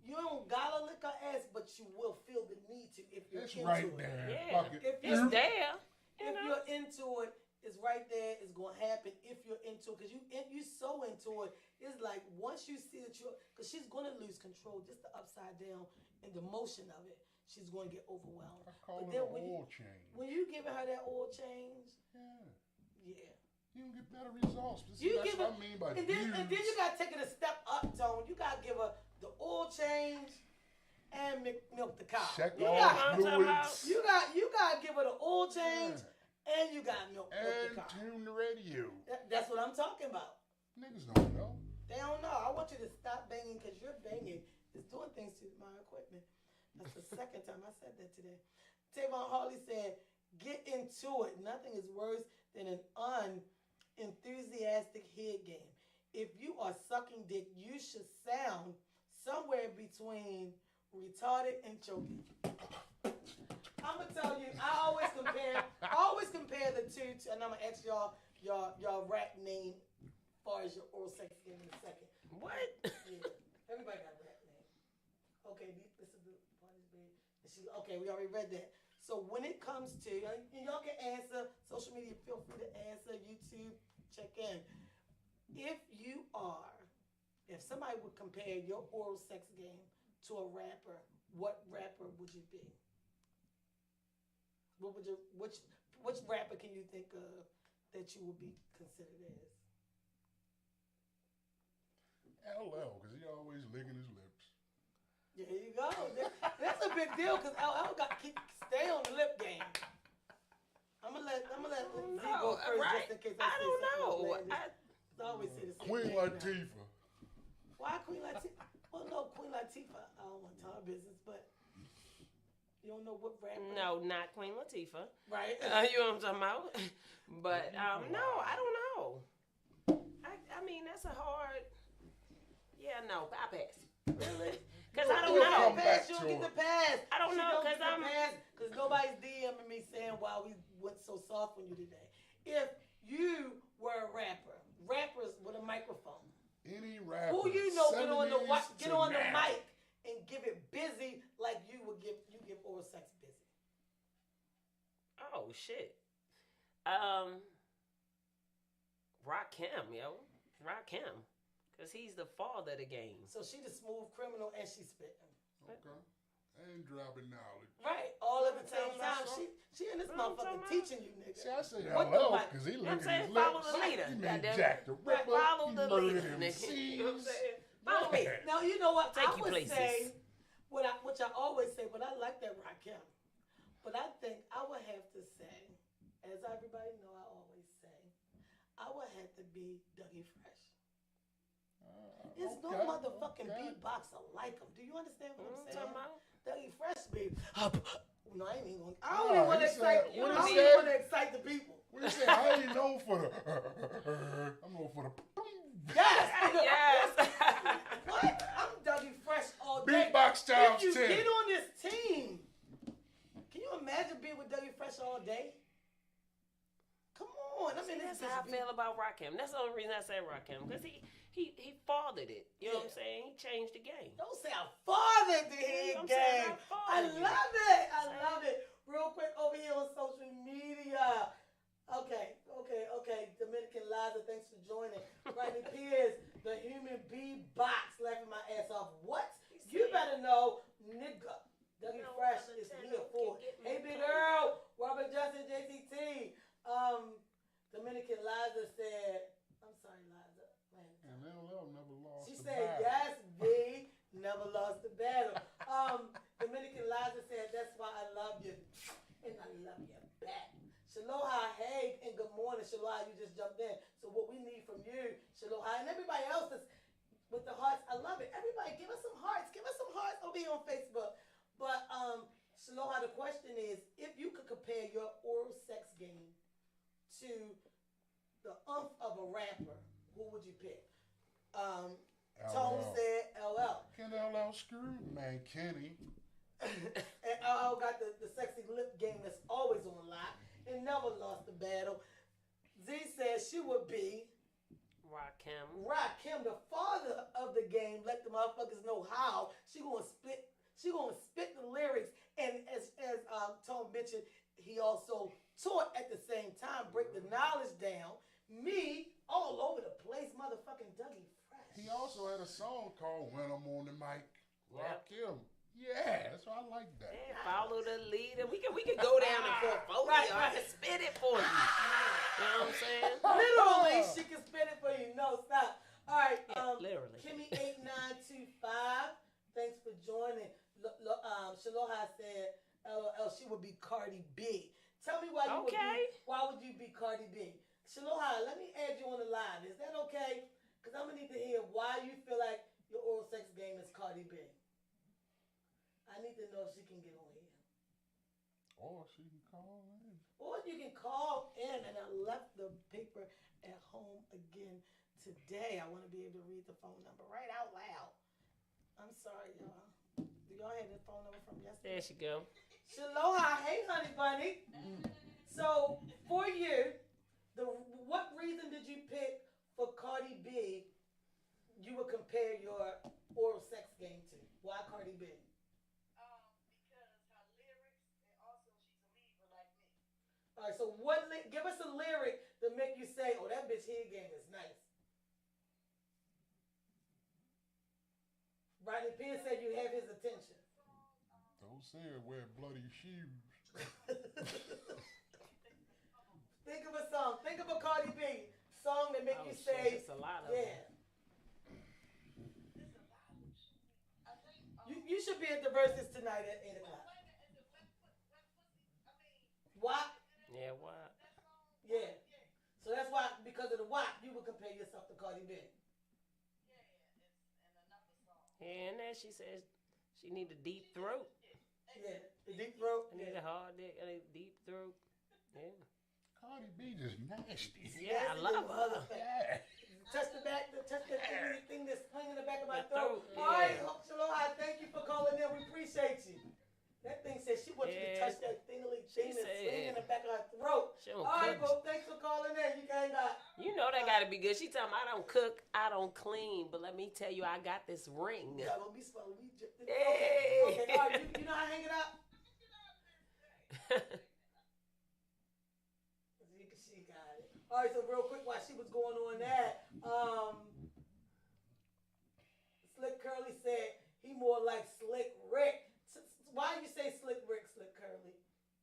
you don't gotta lick her ass, but you will feel the need to if you're into right it. there. Yeah. Fuck it. It's there. If you're into it, it's right there. It's gonna happen if you're into it. Because you so into it, it's like once you see that because she's gonna lose control, just the upside down and the motion of it. She's gonna get overwhelmed. I call it an oil change. When you giving her that oil change, yeah. you don't get better results. That's You give what her, I mean by and then you gotta take it a step up, Tone. You gotta give her the oil change and milk the cow. Check You all got, fluids. you gotta give her the oil change and you got milk And the cow. tune the radio. That's what I'm talking about. Niggas don't know. They don't know. I want you to stop banging because you're banging. It's doing things to my equipment. That's the second time I said that today. Tavon Harley said, get into it. Nothing is worse than an unenthusiastic head game. If you are sucking dick, you should sound somewhere between retarded and choking. I'm gonna tell you, I always compare the two to, and I'm gonna ask y'all rap name as far as your oral sex game in a second. What? Yeah, everybody got a rap name. Okay, this is the party's baby. Okay, we already read that. So when it comes to, y'all can answer, social media, feel free to answer, YouTube, check in. If somebody would compare your oral sex game to a rapper, what rapper would you be? Which rapper can you think of that you would be considered as? LL, because he always licking his lips. There you go. That's a big deal because LL got to stay on the lip game. I'm gonna let Z go first just in case I don't know. I always say the same Queen thing. Latifah. Why Queen Latifah? Well, no, Queen Latifah. I don't want to tell her business, but you don't know what rapper. No, not Queen Latifah. Right. You know what I'm talking about? But no, I don't know. I mean, that's a hard. Yeah, no, I pass. Really? Because I don't know. You don't get the pass. I don't know because because nobody's DMing me saying why we went so soft on you today. If you were a rapper, rappers with a microphone, any rapper, who you know get on the now. mic and give it busy like you give oral sex busy. Oh shit. Rakim, yo. Rakim. Because he's the father of the game. So she the smooth criminal and she spitting. Okay. And dropping knowledge. Right. All at the same time. She in this motherfucker teaching you niggas. See, I say What hello the because he You know what I'm licking saying? his Follow lips. the leader. He made Goddamn. Jack the Ripper. Follow He the murdered leader, him nigga. You know what I'm seas. saying? Follow me. Now you know what Take I you would places. say. Which I always say, but I like that Rakim. But I think I would have to say, as everybody know, I always say, I would have to be Dougie Fresh. There's no motherfucking beatboxer like him. Do you understand what I'm saying? Dougie Fresh, baby. No, I ain't even gonna. I don't even want to excite. I don't even want to excite the people. What you say? I ain't known for the. I'm known for the. Yes. Yes. What? I'm Dougie Fresh all day. Beatbox times If you 10. get on this team, can you imagine being with Dougie Fresh all day? Come on. I mean, That's how I feel about Rakim. That's the only reason I say Rakim. Because he fathered it. You know what I'm saying? He changed the game. Don't say I fathered the head game. I love it. I love it. Real quick over here on social media. Okay. Dominican Liza, thanks for joining. Rodney Pierce, the human beatbox, laughing my ass off. What? You better know, nigga. Dougie Fresh is here for it. Hey, big girl. Robert Justin, JCT. Dominican Liza said, I'm sorry, Liza. And LL never lost. She the said, battle. yes, V. Never lost the battle. Dominican Liza said, that's why I love you. And I love you back. Shaloha, hey, and good morning. Shaloha, you just jumped in. So what we need from you, Shaloha, and everybody else that's with the hearts, I love it. Everybody, give us some hearts. Give us some hearts over here on Facebook. But, Shaloha, the question is, if you could compare your oral sex game to the umph of a rapper, who would you pick? Tone said LL. Can LL screw? Man, Kenny. And LL got the sexy lip game that's always on lock and never lost the battle. Z says she would be Rakim, the father of the game. Let the motherfuckers know how she gonna spit the lyrics. And as Tone mentioned, he also taught at the same time, break the knowledge down. Me all over the place, motherfucking Dougie Fresh. He also had a song called When I'm on the Mic. Rakim. Yeah, that's why I like that. Yeah, follow the leader. We can go down and portfolio. Right. I can spit it for you. You know what I'm saying? Literally, she can spin it for you. No, stop. All right. Yeah, literally. Kimmy8925, thanks for joining. Shaloha said, LOL, she would be Cardi B. Tell me why you why would you be Cardi B? Shaloha, let me add you on the line. Is that okay? Because I'm going to need to hear why you feel like your oral sex game is Cardi B. I need to know if she can get on here. Or she can call in. Or you can call in, and I left the paper at home again today. I want to be able to read the phone number right out loud. I'm sorry, y'all. Do y'all have the phone number from yesterday? There she go. Shaloha, hey, honey bunny. So, for you, what reason did you pick for Cardi B you would compare your oral sex game to? Why Cardi B? All right, so give us a lyric to make you say, oh, that bitch head game is nice. Rodney Pierce said you have his attention. Don't say it, wear bloody shoes. Think of a song. Think of a Cardi B song that make you say, it's a lot of yeah. You should be at the Versus tonight at 8 o'clock. What? Yeah, what? Yeah. So that's why, because of the WAP, you would compare yourself to Cardi B. Yeah, and then she says she need a deep throat. Yeah, the deep throat. I need a hard dick, I need a deep throat. Yeah. Cardi B just nasty. Yeah, I love her. Yeah. Touch the thing that's hanging in the back of my The throat. throat, All right, yeah. Shaloha, thank you for calling in. We appreciate you. That thing says she wants you to touch that thing that's hanging in the back of her throat. She don't All right, cook. bro, thanks for calling in. You can't You know that gotta be good. She tell me I don't cook, I don't clean, but let me tell you, I got this ring. Yeah, we'll be slow. Hey. Okay, all right, you know how to hang it up? She got it. All right, so real quick, while she was going on that, Slick Curly said he more like Slick Rick. Why you say Slick Rick, Slick Curly?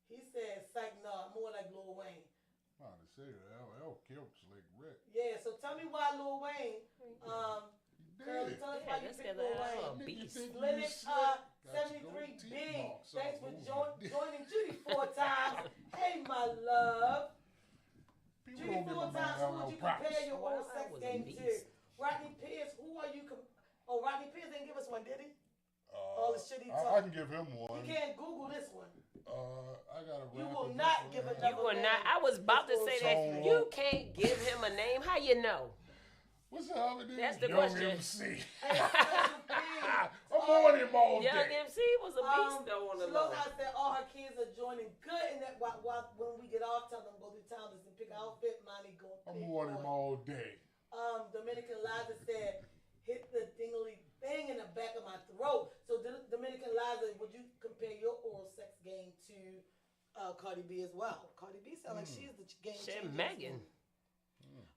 He said, psych, no, more like Lil Wayne. I'm about to say LL killed Slick Rick. Yeah, so tell me why Lil Wayne, Curly, tell us why you picked Lil Wayne. Beast. Linux 73B, thanks for joining Judy 4 times. Hey, my love. Judy 4 times, who would you compare your oral sex game to? Rodney Pierce, who are you? Rodney Pierce didn't give us one, did he? All the shit he talked. I can give him one. You can't Google this one. I got a You will not give another You will name. not. I was about to say that. So, You can't give him a name. How you know? What's the other name? That's the Young question. MC. I'm on him all day. Young MC was a beast though on the low. Shaloha said all her kids are joining good, and that when we get off, tell them go to town and pick an outfit. Money going. I'm on him all day. Dominican Liza said, hit the dingly thing in the back of my throat. So Dominican Liza, would you compare your oral sex game to Cardi B as well? Cardi B sounds like she's the game changer. Megan.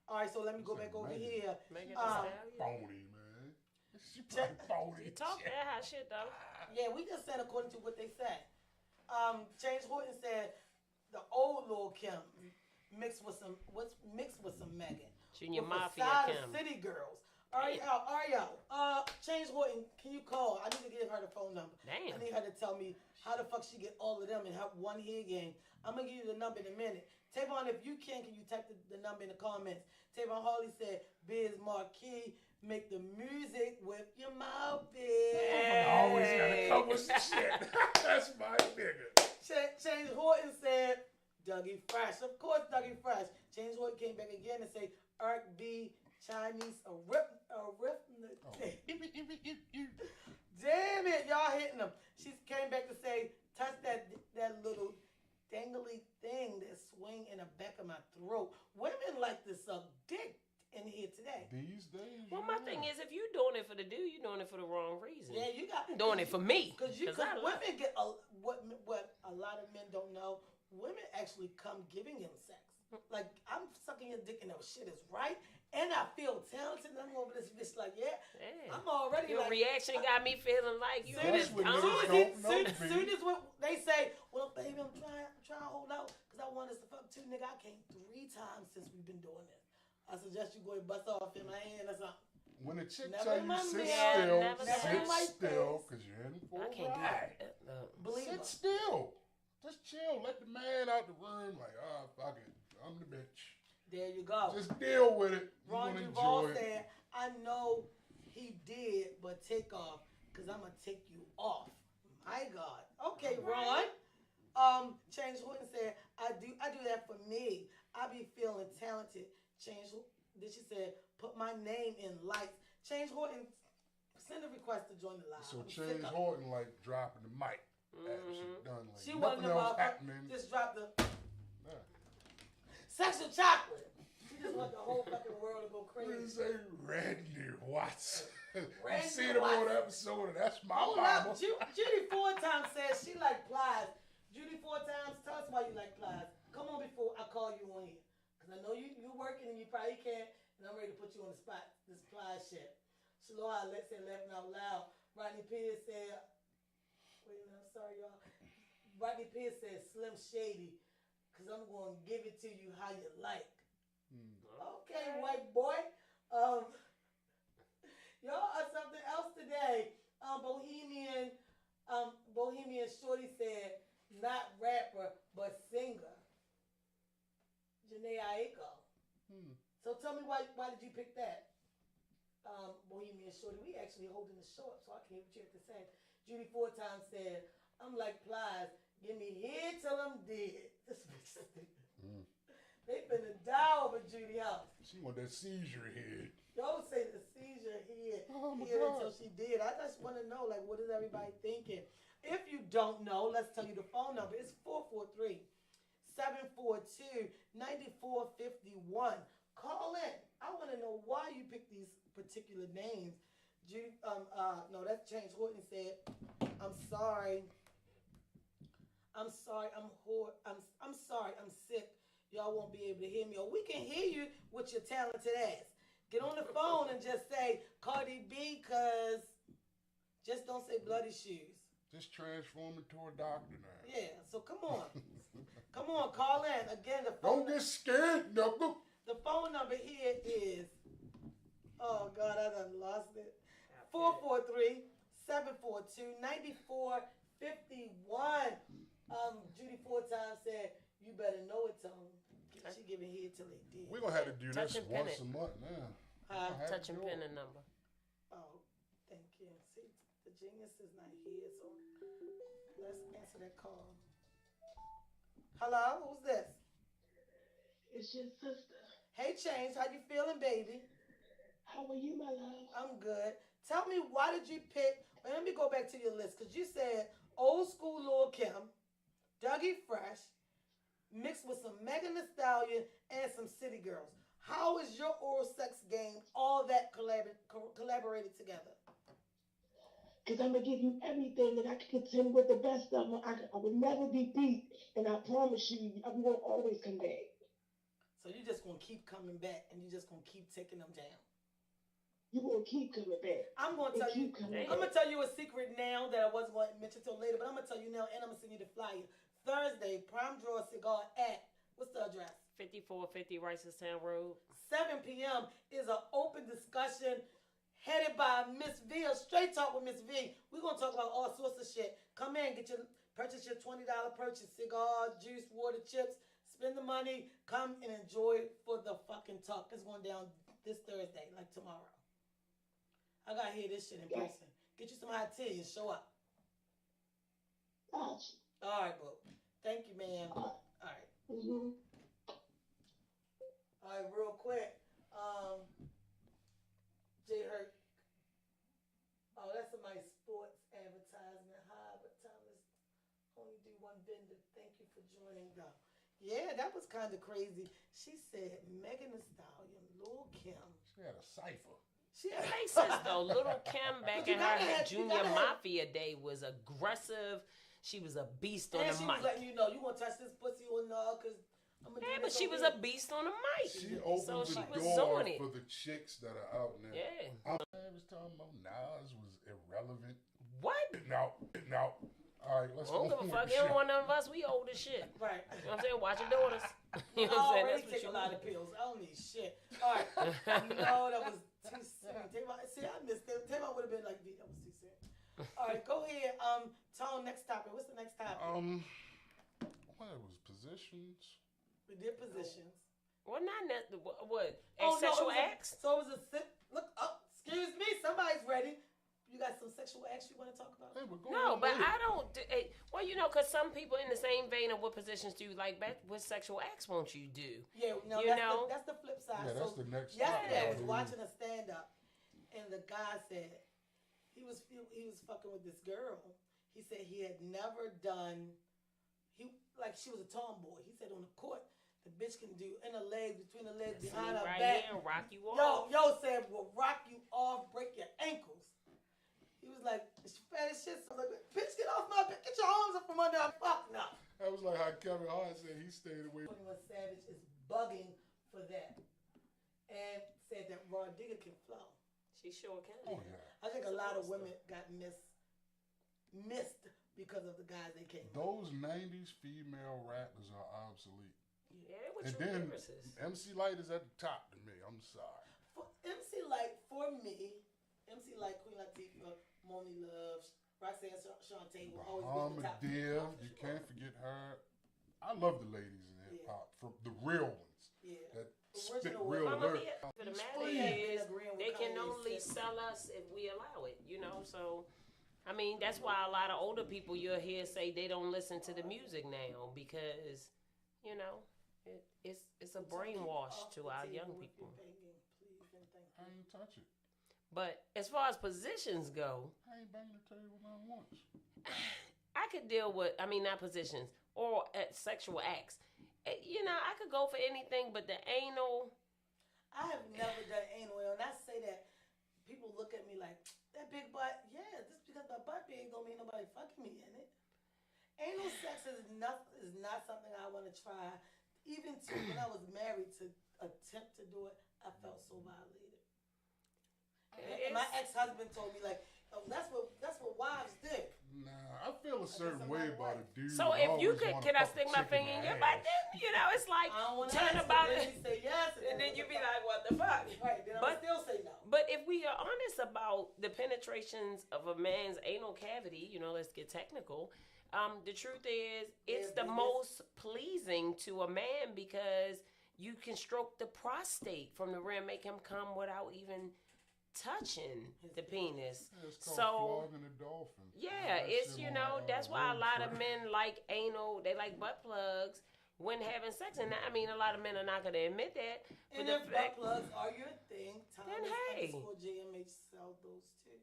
All right, so let me go back over here. Megan Phony, man. She probably phony. She talk that hot shit though. Yeah, we just said according to what they said. James Horton said the old Lil Kim mixed with some Megan. Junior with Mafia Kim. City Girls. Ariel, James Horton, can you call? I need to give her the phone number. Damn. I need her to tell me how the fuck she get all of them and have one head game. I'm gonna give you the number in a minute. Tavon, if you can you type the number in the comments? Tavon Harley said, Biz Marquis, make the music with your mouth, Biz. Always gotta come with some shit. That's my nigga. James Horton said, Dougie Fresh. Of course, Dougie Fresh. James Horton came back again and say, Eric B. Chinese Damn it, y'all hitting them. She came back to say, touch that little dangly thing that swing in the back of my throat. Women like to suck dick in here today. These days. Well, my thing is, if you're doing it for the dude, you're doing it for the wrong reason. Yeah, you got. I'm doing it for me. Because women get what a lot of men don't know. Women actually come giving him sex. Like, I'm sucking your dick and that shit is right. And And I feel talented. And I'm over this bitch like, yeah. Yeah. I'm already Your like. reaction got me feeling like you That's just what gone. niggas don't know, B. Soon as they say, well, baby, I'm trying to hold out because I want us to fuck too, nigga. I came 3 times since we've been doing this. I suggest you go and bust off in my hand or something. When a chick Never tell you in my sit mouth. still, because you're in for I a can't do ride. that. Believe Sit her. still. Just chill. Let the man out the room. Like, fuck it. I'm the bitch. There you go. Just deal with it. You Ron gonna Duvall enjoy it. said, I know he did, but take off, because I'm going to take you off. My God. Okay, Ron. Change Horton said, I do that for me. I be feeling talented. Then she said, put my name in lights. Change Horton, send a request to join the live. So Change Horton like dropping the mic. She done like She nothing wasn't else about happening. just drop the Yeah. sexual chocolate. She just want the whole fucking world to go What did crazy. say Randy Watts? You Randy seen him on Watts. the episode of That's My Hold Mama. up. Judy 4 times says she like plies. Judy 4 times, tell us why you like plies. Come on before I call you on here. Because I know you working and you probably can't. And I'm ready to put you on the spot. This plies shit. Shaloha, let's say laughing out loud. Rodney Pierce said, wait a minute, I'm sorry, y'all. Rodney Pierce said Slim Shady. Because I'm going to give it to you how you like. Okay, white boy. Y'all are something else today. Bohemian Shorty said, not rapper, but singer. Janae Aiko. So tell me why did you pick that? Bohemian Shorty. We actually holding the short, so I can hear what you have to say. Judy 4 times said, I'm like Plies. Give me here till I'm dead. This bitch is stupid. They finna die over Judy House. She want that seizure head. Don't say the seizure here, Oh my here God. until she did. I just want to know, like, what is everybody thinking? If you don't know, let's tell you the phone number. It's 443-742-9451. Call in. I want to know why you picked these particular names. Judy, no, that's James Horton said, I'm sorry. I'm sorry. I'm sorry. I'm sick. Y'all won't be able to hear me. Or we can hear you with your talented ass. Get on the phone and just say Cardi B, cause just don't say bloody shoes. Just transform into a doctor now. Yeah, so come on. Come on, call in. Again, the phone. Don't get scared, knuckle. The phone number here is, oh God, I done lost it. 443-742-9451. Judy 4 times said, you better know it, Tone. She giving here till they did. We're going to have to do Touch this and pin once it. a month now. Touch and pin a number. Oh, thank you. See, the genius is not here, so let's answer that call. Hello, who's this? It's your sister. Hey, Change, how you feeling, baby? How are you, my love? I'm good. Tell me, why did you pick, let me go back to your list, because you said old school Lil' Kim, Dougie Fresh, mixed with some Megan Thee Stallion and some City Girls. How is your oral sex game all that collaborated together? Because I'm going to give you everything that I can contend with the best of them. I will never be beat, and I promise you, I'm going to always come back. So you're just going to keep coming back, and you're just going to keep taking them down. You're going to keep coming back. I'm going to tell you. I'm going to tell you a secret now that I wasn't going to mention till later, but I'm going to tell you now, and I'm going to send you the flyer. Thursday, Prime Draw Cigar at, what's the address? 5450 Ricestown Road. 7 p.m. is an open discussion headed by Ms Vee, Straight Talk with Ms Vee. We're going to talk about all sorts of shit. Come in, purchase your $20 purchase, cigars, juice, water, chips. Spend the money. Come and enjoy for the fucking talk. It's going down this Thursday, like tomorrow. I got to hear this shit in person. Get you some hot tea and show up. Gotcha. All right, boo. Thank you, man. All right. Mm-hmm. All right, real quick. J Hurt. Oh, that's somebody's sports advertisement. Hi, but Thomas only do one vendor. Thank you for joining, though. Yeah, that was kind of crazy. She said Megan Thee Stallion, Lil' Kim. She had a cipher. She had Racist though. Little Kim back But you in her gotta junior have- mafia day was aggressive. She was a beast on And the she mic. was letting you know, you want to touch this pussy or no, because Yeah, but she was a beast on the mic. She opened so the she was door doing it. for the chicks that are out there. Yeah. I was talking about Nas was irrelevant. What? No. All right, let's I don't go. give a fuck. You don't want none of us. We old as shit. Right. You know what I'm saying? Watch your daughters. You know I what I'm saying? already That's take what a lot of pills. I don't need shit. All right. No, that was too soon. See, I missed it. Tamar would have been like, that was too soon. All right, go ahead. Tone, next topic. What's the next topic? What it was positions. We did positions. Well, not that. What? Oh, Sexual no, acts? So it was look up. Excuse me. Somebody's ready. You got some sexual acts you want to talk about? Hey, we're going No, but late. I don't. Well, because some people in the same vein of what positions do you like, what sexual acts won't you do? Yeah, no, that's the flip side. Yeah, that's the next. Yesterday I was topic. watching a stand up, and the guy said he was fucking with this girl. He said he had never done. She was a tomboy. He said on the court, the bitch can do in the legs, between the legs, behind her right back. here and rock you off. Yo said will rock you off, break your ankles. He was like, it's fat as shit. So I was like, bitch, get off my bitch, get your arms up from under. Fuck no. That was like how Kevin Hart said he stayed away. 21 Savage is bugging for that, and said that Raw Digger can flow. She sure can. Oh yeah. I think a lot of women got missed because of the guys they came. Those '90s female rappers are obsolete. Yeah, they were And true then lyricists. MC Light is at the top to me. I'm sorry. For MC Light, for me, MC Light, Queen Latifah, Moni Love, Roxanne Shante will always be the top. Dear, you can't forget her. I love the ladies in hip hop, from the real ones. Yeah. That spit Original real ones. lyrics. For the It's matter free. is, Agreeing with they can Kanye's only shit. sell us if we allow it, So, I mean, that's why a lot of older people you'll hear say they don't listen to the music now because, it's a brainwash to our young people. I ain't touch it. But as far as positions go, I ain't banging the table not once. I could deal with, not positions or sexual acts. I could go for anything, but the anal. I have never done anal, and I say that people look at me like, that big butt, yeah, just because my butt big don't mean nobody fucking me in it. Anal sex is not something I want to try. Even when I was married, to attempt to do it, I felt so violated. And my ex-husband told me like, oh, that's what wives do. Nah, I feel a certain way about a dude. So if you could, can I stick my finger in your butt then? It's like, I don't want to turn about it. Then he say yes, And then you be like, what the fuck? right? Then I still say no. But if we are honest about the penetrations of a man's anal cavity, let's get technical. The truth is, it's the most pleasing to a man because you can stroke the prostate from the rim, make him come without even touching the penis. Yeah, it's called So flogging a dolphin. yeah, That it's shit on, that's why a Road lot of Trip. men like anal. They like butt plugs when having sex, and a lot of men are not going to admit that. But And the if butt fact, plugs are your thing, Then hey. JMH sell those too.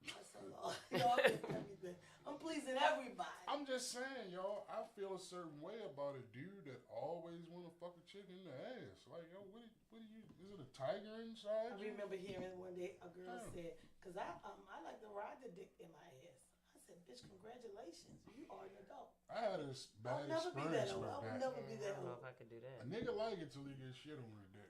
That's a lot. Everything. I'm pleasing everybody. I'm just saying, y'all, I feel a certain way about a dude that always want to fuck a chick in the ass. Like, yo, what do you, is it a tiger inside I you? remember hearing one day a girl Oh. said, because I like to ride the dick in my ass. I said, bitch, congratulations, you are an adult. I had a bad I'll never be that experience old. with I will that. never be I that don't know old. if I could do that. A nigga like it till he gets shit on the dick.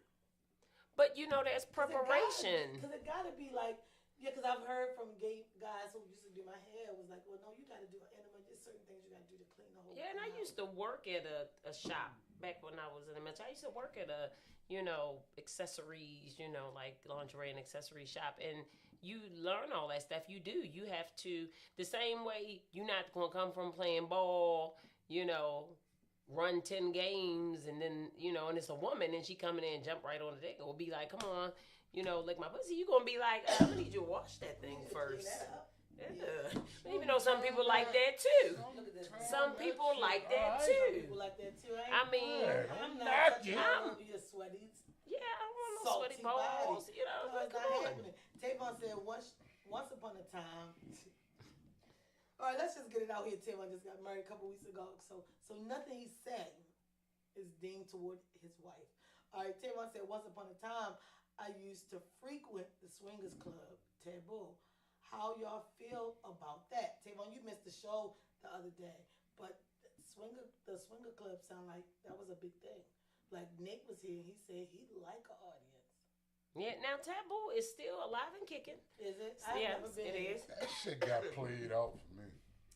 But there's preparation. Because it gotta be like, yeah, because I've heard from gay guys who used to do my hair was like, well, no, you gotta do an enema. There's certain things you gotta do to clean the whole Yeah, and I thing used to work at a shop back when I was in the military. I used to work at a, accessories, like lingerie and accessory shop. And you learn all that stuff. You do. You have to, the same way you're not going to come from playing ball, run 10 games and then, and it's a woman and she coming in and jump right on the dick. Or be like, come on, lick my pussy. You going to be like, I'm going to need you to wash that thing out. first. Clean that up. Yeah. Even though some people like that too. Look at this. Some people like that Some too. people like that too. I mean, I'm Don't not knock touching it. all over your sweaty, yeah, I don't want no salty sweaty balls. body. No, But it's come not on. happening. Tavon said once upon a time. All right, let's just get it out here. Tavon just got married a couple weeks ago, so nothing he said is deemed toward his wife. All right, Tavon said once upon a time I used to frequent the swingers club, Taboo. How y'all feel about that? Tavon, you missed the show the other day, but the swinger club sound like that was a big thing. Like Nick was here, he said he'd like an audience. Yeah, now Taboo is still alive and kicking. Is it? Yes, it is. That shit got played out for me.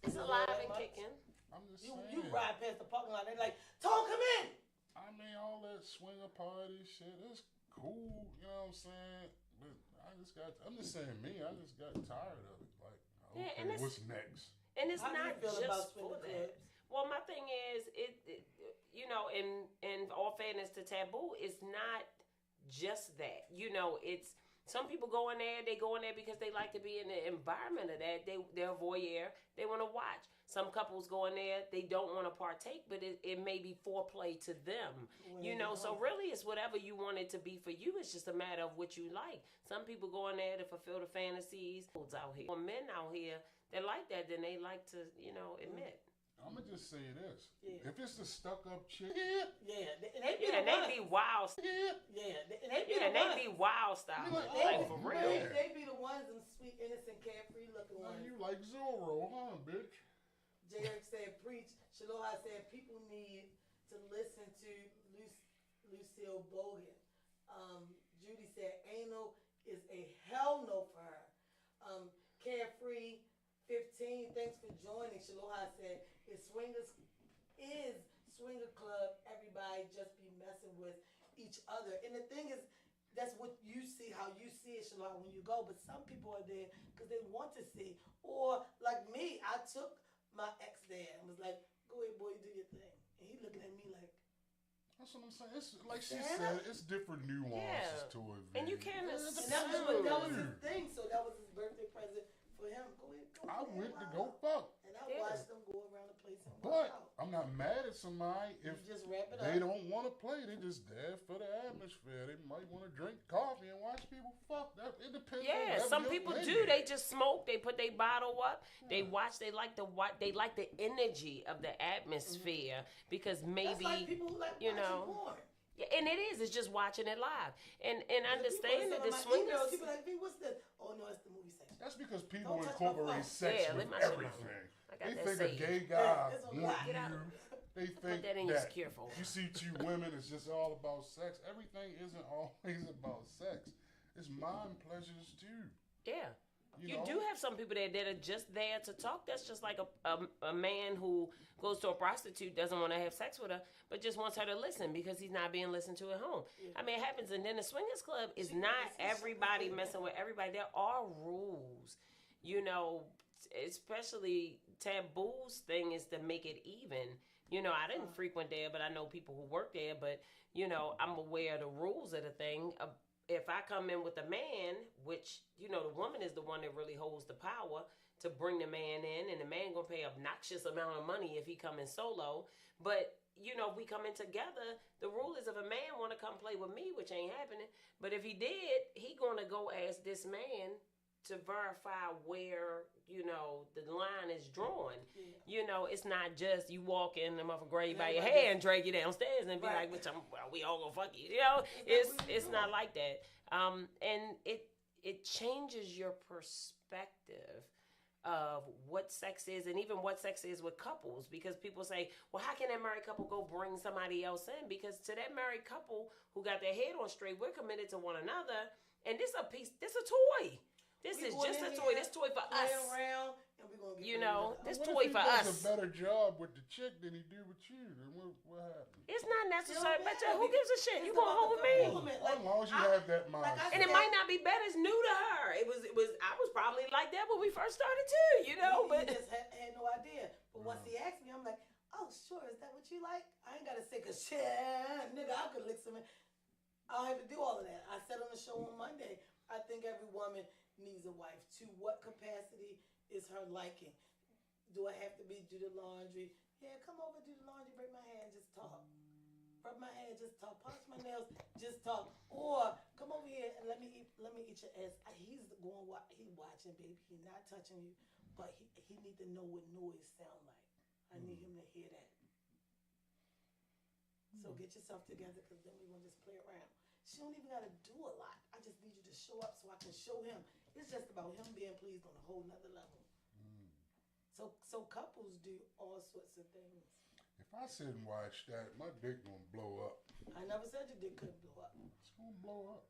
It's alive and kicking. I'm just You saying. ride past the parking lot, they're like, Tone, come in! I mean, all that swinger party shit is cool, you know what I'm saying? But I'm just saying me, I just got tired of it. Like, okay, and what's next? And it's How do you not feel just about for swinger that. clubs? Well, my thing is, you know, in all fairness to Taboo, it's not just that. You know, it's some people go in there. They go in there because they like to be in the environment of that. They're voyeur. They want to watch. Some couples go in there. They don't want to partake, but it may be foreplay to them. You know, so really, it's whatever you want it to be for you. It's just a matter of what you like. Some people go in there to fulfill the fantasies. Out here, men out here that like that, then they like to, you know, admit. I'm gonna just say this: Yeah. if it's the stuck-up chick, They be wild. They be wild style. Like for real. They be the ones, them sweet, innocent, carefree looking man, ones. you like Zorro, huh, bitch? J. Eric said, preach. Shaloha said, people need to listen to Lucille Bogan. Judy said, anal is a hell no for her. Carefree 15, thanks for joining. Shaloha said, is swinger club, everybody just be messing with each other. And the thing is, that's what you see, how you see it, Shaloha, when you go. But some people are there because they want to see. Or like me, I took my ex there and was like, go ahead, boy, do your thing. And he looking at me like, that's what I'm saying. It's like she said, it's different nuances to it. And you can't and that was his thing. So that was his birthday present for him. Go ahead, I went to go fuck. And I watched them go around the place and But walk out. I'm not mad at somebody if You just wrap it they up. don't want to play. They just there for the atmosphere. They might want to drink coffee and watch people fuck. It depends. Yeah, on some people do. They just smoke. They put their bottle up. They watch. They like the energy of the atmosphere because maybe That's like people who like you watching know. porn. Yeah, and it is. It's just watching it live and understand that the swingers. swingers. People like, "Vee, what's this?" Oh no, it's the movie section. That's because people Don't touch my incorporate phone. sex Yeah, with leave my shit everything. I got They that think a saved. gay guy It's a want lot. Get out. you. They think that in your that secure folder. you see two women, it's just all about sex. Everything isn't always about sex. It's mind pleasures too. Yeah. You know? do have some people that are just there to talk. That's just like a man who goes to a prostitute, doesn't want to have sex with her, but just wants her to listen because he's not being listened to at home. Yeah. I mean, it happens. And then the swingers club is not everybody messing with everybody. There are rules, you know, especially Taboo's thing is to make it even. You know, I didn't frequent there, but I know people who work there. But, you know, I'm aware of the rules of the thing. If I come in with a man, which, you know, the woman is the one that really holds the power to bring the man in, and the man going to pay obnoxious amount of money if he come in solo. But, you know, if we come in together, the rule is if a man want to come play with me, which ain't happening, but if he did, he going to go ask this man to verify where, you know, the line is drawn. Yeah. You know, it's not just you walk in the motherfucker grab you by your hair and drag you downstairs and be like, "Which we all gonna fuck you." You know, it's not like that. And it changes your perspective of what sex is and even what sex is with couples, because people say, well, how can that married couple go bring somebody else in? Because to that married couple who got their head on straight, we're committed to one another, and this a toy. This is just a toy. This toy for us. Around, and we're gonna get you know, this what toy if he for does us. a better job with the chick than he do with you? Then what happens? It's not necessary, but who gives a shit? You going home with me? As long as you have that mindset. And it might not be better. It's new to her. It was. I was probably like that when we first started too. You know, but he just had no idea. But once he asked me, I'm like, oh, sure. Is that what you like? I ain't gotta say, cause shit, nigga, I could lick some. I don't have to do all of that. I said on the show on Monday, I think every woman needs a wife. To what capacity is her liking? Do I have to do the laundry? Yeah, come over, do the laundry, break my hand, just talk. Rub my hand, just talk. Polish my nails, just talk. Or come over here and let me eat your ass. He's watching, baby. He's not touching you, but he need to know what noise sound like. I need him to hear that. So get yourself together, because then we're gonna just play around. She don't even gotta do a lot. I just need you to show up so I can show him. It's just about him being pleased on a whole nother level. So couples do all sorts of things. I sit and watch that, my dick gonna blow up. I never said your dick couldn't blow up. It's gonna blow up.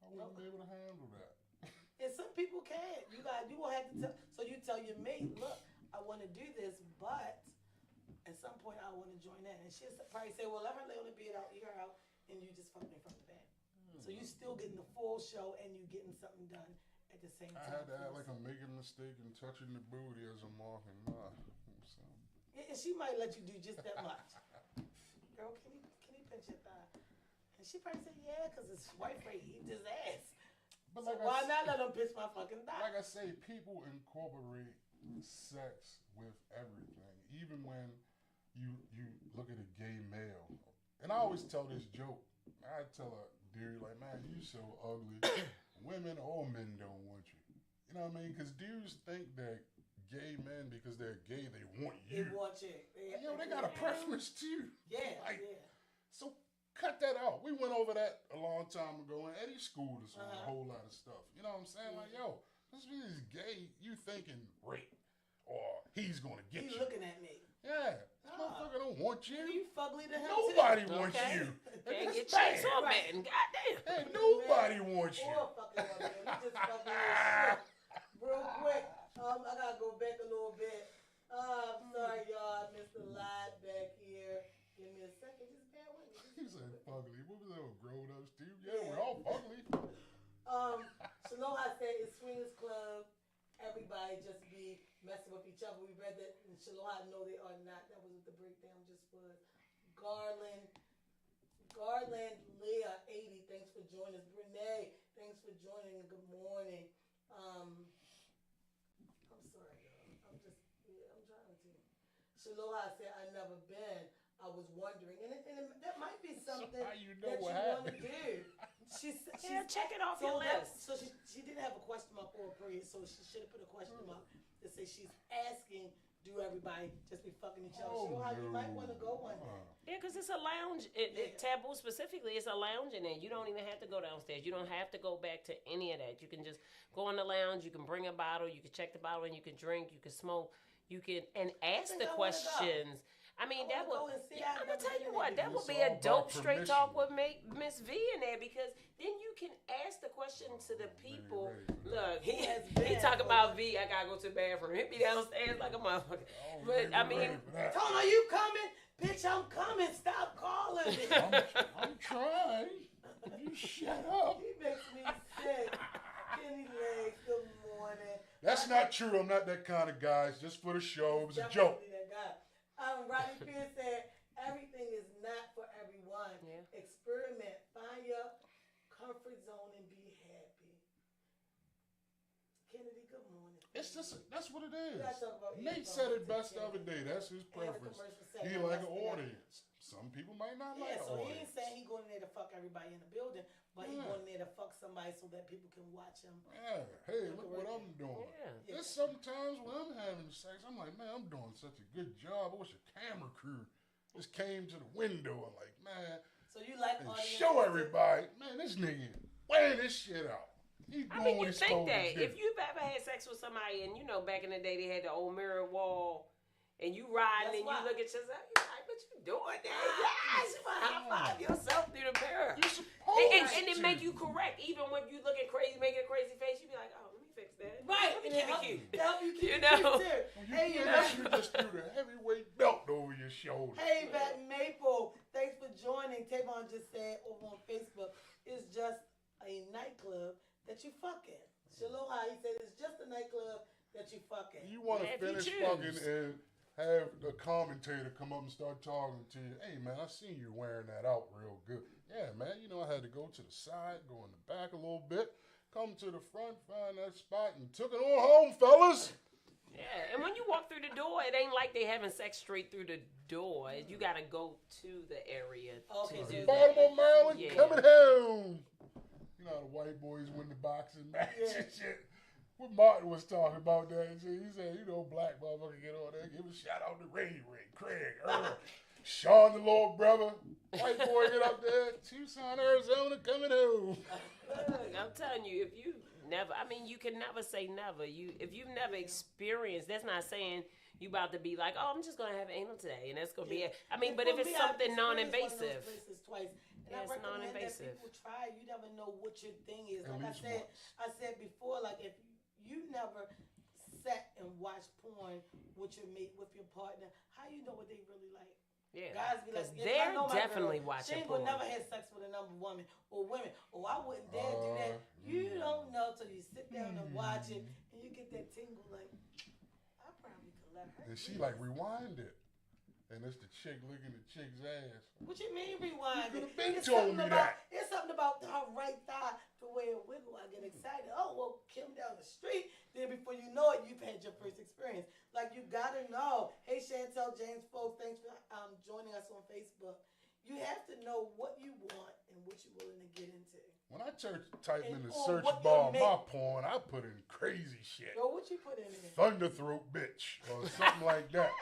I wouldn't be able to handle that. And some people can't. You gonna have to tell. So you tell your mate, look, I want to do this, but at some point I want to join that. And she'll probably say, well, let her lay on the bed, I'll eat her out, and you just fuck me from the bed. So you still getting the full show and you getting something done at the same time. I had to act like I'm making a mistake and touching the booty as I'm walking. Nah. So. And she might let you do just that much. Girl, can you pinch your thigh? And she probably say, yeah, because his wife rate eat his ass. But So like why not let him pinch my fucking thigh? Like I say, people incorporate sex with everything. Even when you look at a gay male. And I always tell this joke. I tell a dude, like, man, you so ugly. Women or men don't want you. You know what I mean? Because dudes think that gay men, because they're gay, they want you. They want you. They got a preference too. Yeah, Like, yeah. So cut that out. We went over that a long time ago, and Eddie schooled us on a whole lot of stuff. You know what I'm saying? Like, yo, this is gay. You thinking rape, or he's gonna get you. He's looking at me. Yeah, this motherfucker don't want you. You fugly to him Nobody too. wants you. Can't It's get chicks bad. on man. Goddamn. Hey, nobody wants you. Or fucking woman. You just fucking shit. Real quick, I gotta go back a little bit. Sorry, y'all. I missed a lot back here. Give me a second. Just bear with me. He said fugly. What was that? Grown up, Steve? Yeah, we're all fugly. Shaloha said it's swingers club. Everybody just be messing with each other. We read that in Shaloha. No, they are not. That was what the breakdown just was. Garland, Leah, 80. Thanks for joining us. Renee, thanks for joining. Good morning. I'm sorry, y'all. I'm trying to. Shaloha said, I never been. I was wondering. And that might be something How you know that what you want to happened? do. Check it off your list. So she didn't have a question mark or a period, so she should have put a question mark to say she's asking, do everybody just be fucking each other? Shaloha, you might want to go one day. Yeah, because it's a lounge. Taboo specifically, it's a lounge in there. You don't even have to go downstairs. You don't have to go back to any of that. You can just go in the lounge. You can bring a bottle. You can check the bottle and you can drink. You can smoke. You can and ask the questions. I mean, that would. Yeah, I'm gonna tell you what. That would be a dope straight talk with Ms Vee in there, because then you can ask the question to the people. Look, he talking about V. I gotta go to the bathroom. Hit me downstairs like a motherfucker. But I mean, Tone, are you coming? Bitch, I'm coming. Stop calling me. I'm trying. You shut up. He makes me sick. Kenny Legs, good morning. That's not true. I'm not that kind of guy. It's just for the show. It was a joke. That guy. Rodney Pierce said, everything is not for everyone. Yeah. Experiment. Find your comfort zone and be happy. Kennedy, good morning. It's just, that's what it is. Gotta talk about Nate earphones said it too, best the other Kennedy. day. That's his And the preference. commercial said He that like an yesterday. audience. Some people might not like Yeah, an so he ain't audience. saying he going in there to fuck everybody in the building, but he Yeah. going in there to fuck somebody so that people can watch him. Yeah. Hey, look what I'm doing. yeah. There's sometimes when I'm having sex, I'm like, man, I'm doing such a good job. I wish a camera crew just came to the window and like, man, So you like and audience show too? everybody, man, this nigga weighing this shit out. He's I doing mean, what you he's think supposed that to do. if you've ever had sex with somebody, and you know, back in the day they had the old mirror wall, and you riding and you look at yourself, you like, what you doing there? Yes, you want to high five yourself through the mirror. You're supposed And it to. make you correct, even when you looking crazy, making a crazy face, you be like, oh, let me fix that. Right, Let me and it keep it help, cute. help you keep You it know? cute too. When you Hey, finish, you just threw the heavyweight belt over your shoulder. Hey, Matt Maple, thanks for joining. Tavon just said over on Facebook, it's just a nightclub that you fuck in. Shaloha, he said it's just a nightclub that you fuck in. You want to Yeah, if you finish choose. fucking and have the commentator come up and start talking to you. Hey, man, I seen you wearing that out real good. Yeah, man, you know, I had to go to the side, go in the back a little bit, come to the front, find that spot, and took it on home, fellas. Yeah, and when you walk through the door, it ain't like they having sex straight through the door. You got to go to the area Okay, to so do that. Baltimore, Maryland, Yeah. coming home. You know how the white boys win the boxing match and shit. What Martin was talking about that, he said, you know, black motherfucker get on there, give a shout out to Ray, Craig, Earl, Sean, the little brother, white boy get up there, Tucson, Arizona, coming home. I'm telling you, if you never, I mean, you can never say never. If you've never experienced, that's not saying you about to be like, oh, I'm just gonna have anal today, and that's gonna be Yeah. it. I mean, And but for if it's me, I've something experienced one of non-invasive, those places twice. And Yeah, I it's recommend that non-invasive. people try. You never know what your thing is. At Like least once. I said before, like if you never sat and watched porn with your mate, with your partner, how you know what they really like? yeah, Guys be like, because yeah, I they're know my definitely girl. watching She ain't gonna porn. never have sex with another woman or women. Oh, I wouldn't dare do that. You don't know till you sit down and watch it, and you get that tingle like, I probably could let her. And do she this. like rewind it. And it's the chick licking the chick's ass. What you mean rewind? You could've been It's told something me about, that. It's something about her right thigh, the way it wiggle. I get excited. Oh, well, Kim down the street. Then before you know it, you've had your first experience. Like, you gotta know. Hey, Chantel, James, folks, thanks for joining us on Facebook. You have to know what you want and what you're willing to get into. When I type in the And search what bar you my porn, I put in crazy shit. Yo, what you put in there? Thunderthroat bitch or something like that.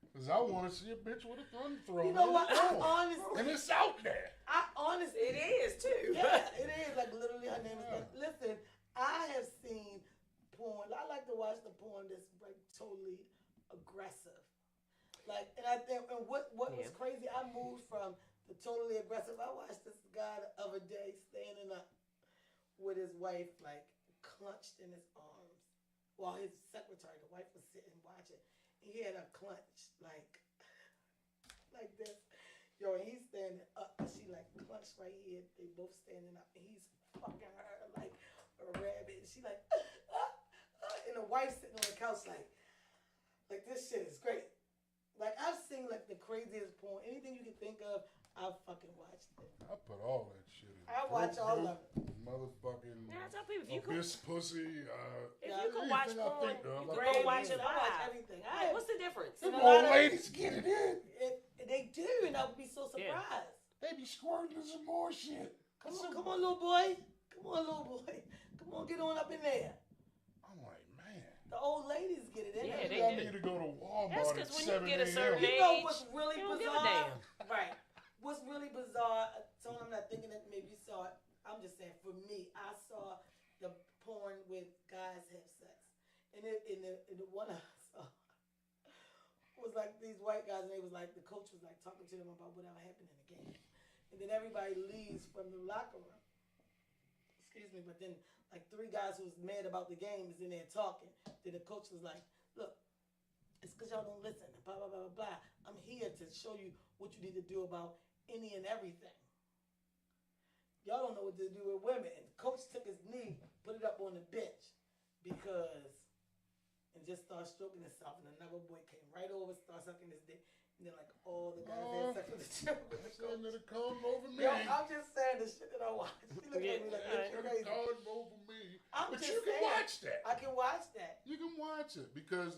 Because I want to see a bitch with a thunderthroat. You know in what? the I porn. honestly, And it's out there. It is too. Yeah, it is. Like, literally, her name is. Listen, I have seen porn. I like to watch the porn that's like totally aggressive. Like, and I think, and what was Yeah. crazy, I moved from the totally aggressive. I watched this guy the other day standing up with his wife, like, clenched in his arms, while his secretary, the wife, was sitting watching. He had a clench, like this. Yo, and he's standing up, and she like clenched right here. They both standing up, and he's fucking her like a rabbit. And she like, and the wife sitting on the couch like this shit is great. Like, I've seen like the craziest porn. Anything you can think of, I've fucking watched it. I put all that shit in. I watch all of it. Motherfucking Yeah, I tell people if you abyss pussy. if you can watch anything I porn, think of, you I can put go it watch in. it I watch live. everything. Like, what's the difference? Them And a old lot of- ladies get it in. They do, and I would be so surprised. They be squirting some more shit. Come on, little boy. Come on, little boy. Come on, get on up in there. I'm like, man. The old ladies get it in Yeah, there. they I do. need to go to That's Walmart because at when 7 you get a certain You age, know what's really you don't give a bizarre? damn. Right. What's really bizarre, Tony, I'm not thinking that maybe you saw it. I'm just saying, for me, I saw the porn with guys have sex. And the one I saw was like these white guys, and they was like, the coach was like talking to them about whatever happened in the game. And then everybody leaves from the locker room. Excuse me, but then like three guys who was mad about the game is in there talking. Then the coach was like, look, it's because y'all don't listen, blah, blah, blah, blah, blah. I'm here to show you what you need to do about any and everything. Y'all don't know what to do with women. And coach took his knee, put it up on the bench and just started stroking himself. And another boy came right over, started sucking his dick. And then like all the guys had sex with the children. Son of the come over me. Yo, I'm just saying the shit that I watch. She looked at me like, you're crazy. Come over me. I'm But just you can saying, watch that. I can watch that. You can watch it because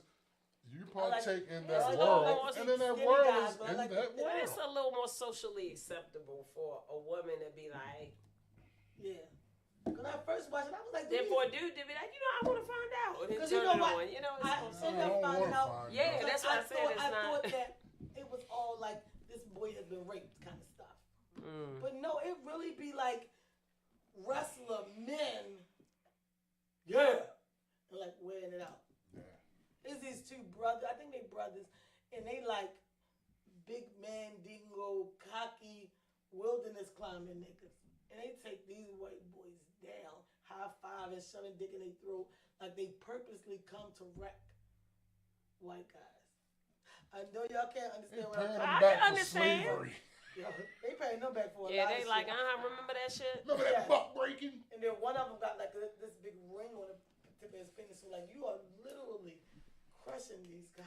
you like- partake in yeah, that I like world, the and then that skinny world guys, is but I in like that the- But world. it's a little more socially acceptable for a woman to be like, Yeah. When I first watched it, I was like, then for a dude to be like, you know, I want to find out, and then 'Cause you turn know it what? on. You know, it's I so- ended up don't finding wanna out. find Yeah, out. that's why I said it's I not. thought that it was all like this boy has been raped kind of stuff. But no, it really be like wrestler men. Yeah. And like wearing it out. Yeah. It's these two brothers. I think they brothers. And they like big man, dingo, cocky, wilderness climbing niggas. And they take these white boys down, high five and shoving dick in their throat like they purposely come to wreck white guys. I know y'all can't They understand what paying I'm them I back can for understand. slavery. They paying them back for a Yeah, lot they of like, shit. remember that shit? Remember Yeah. that buck breaking? And then one of them got like this big ring on the tip of his penis. So like you are literally crushing these guys.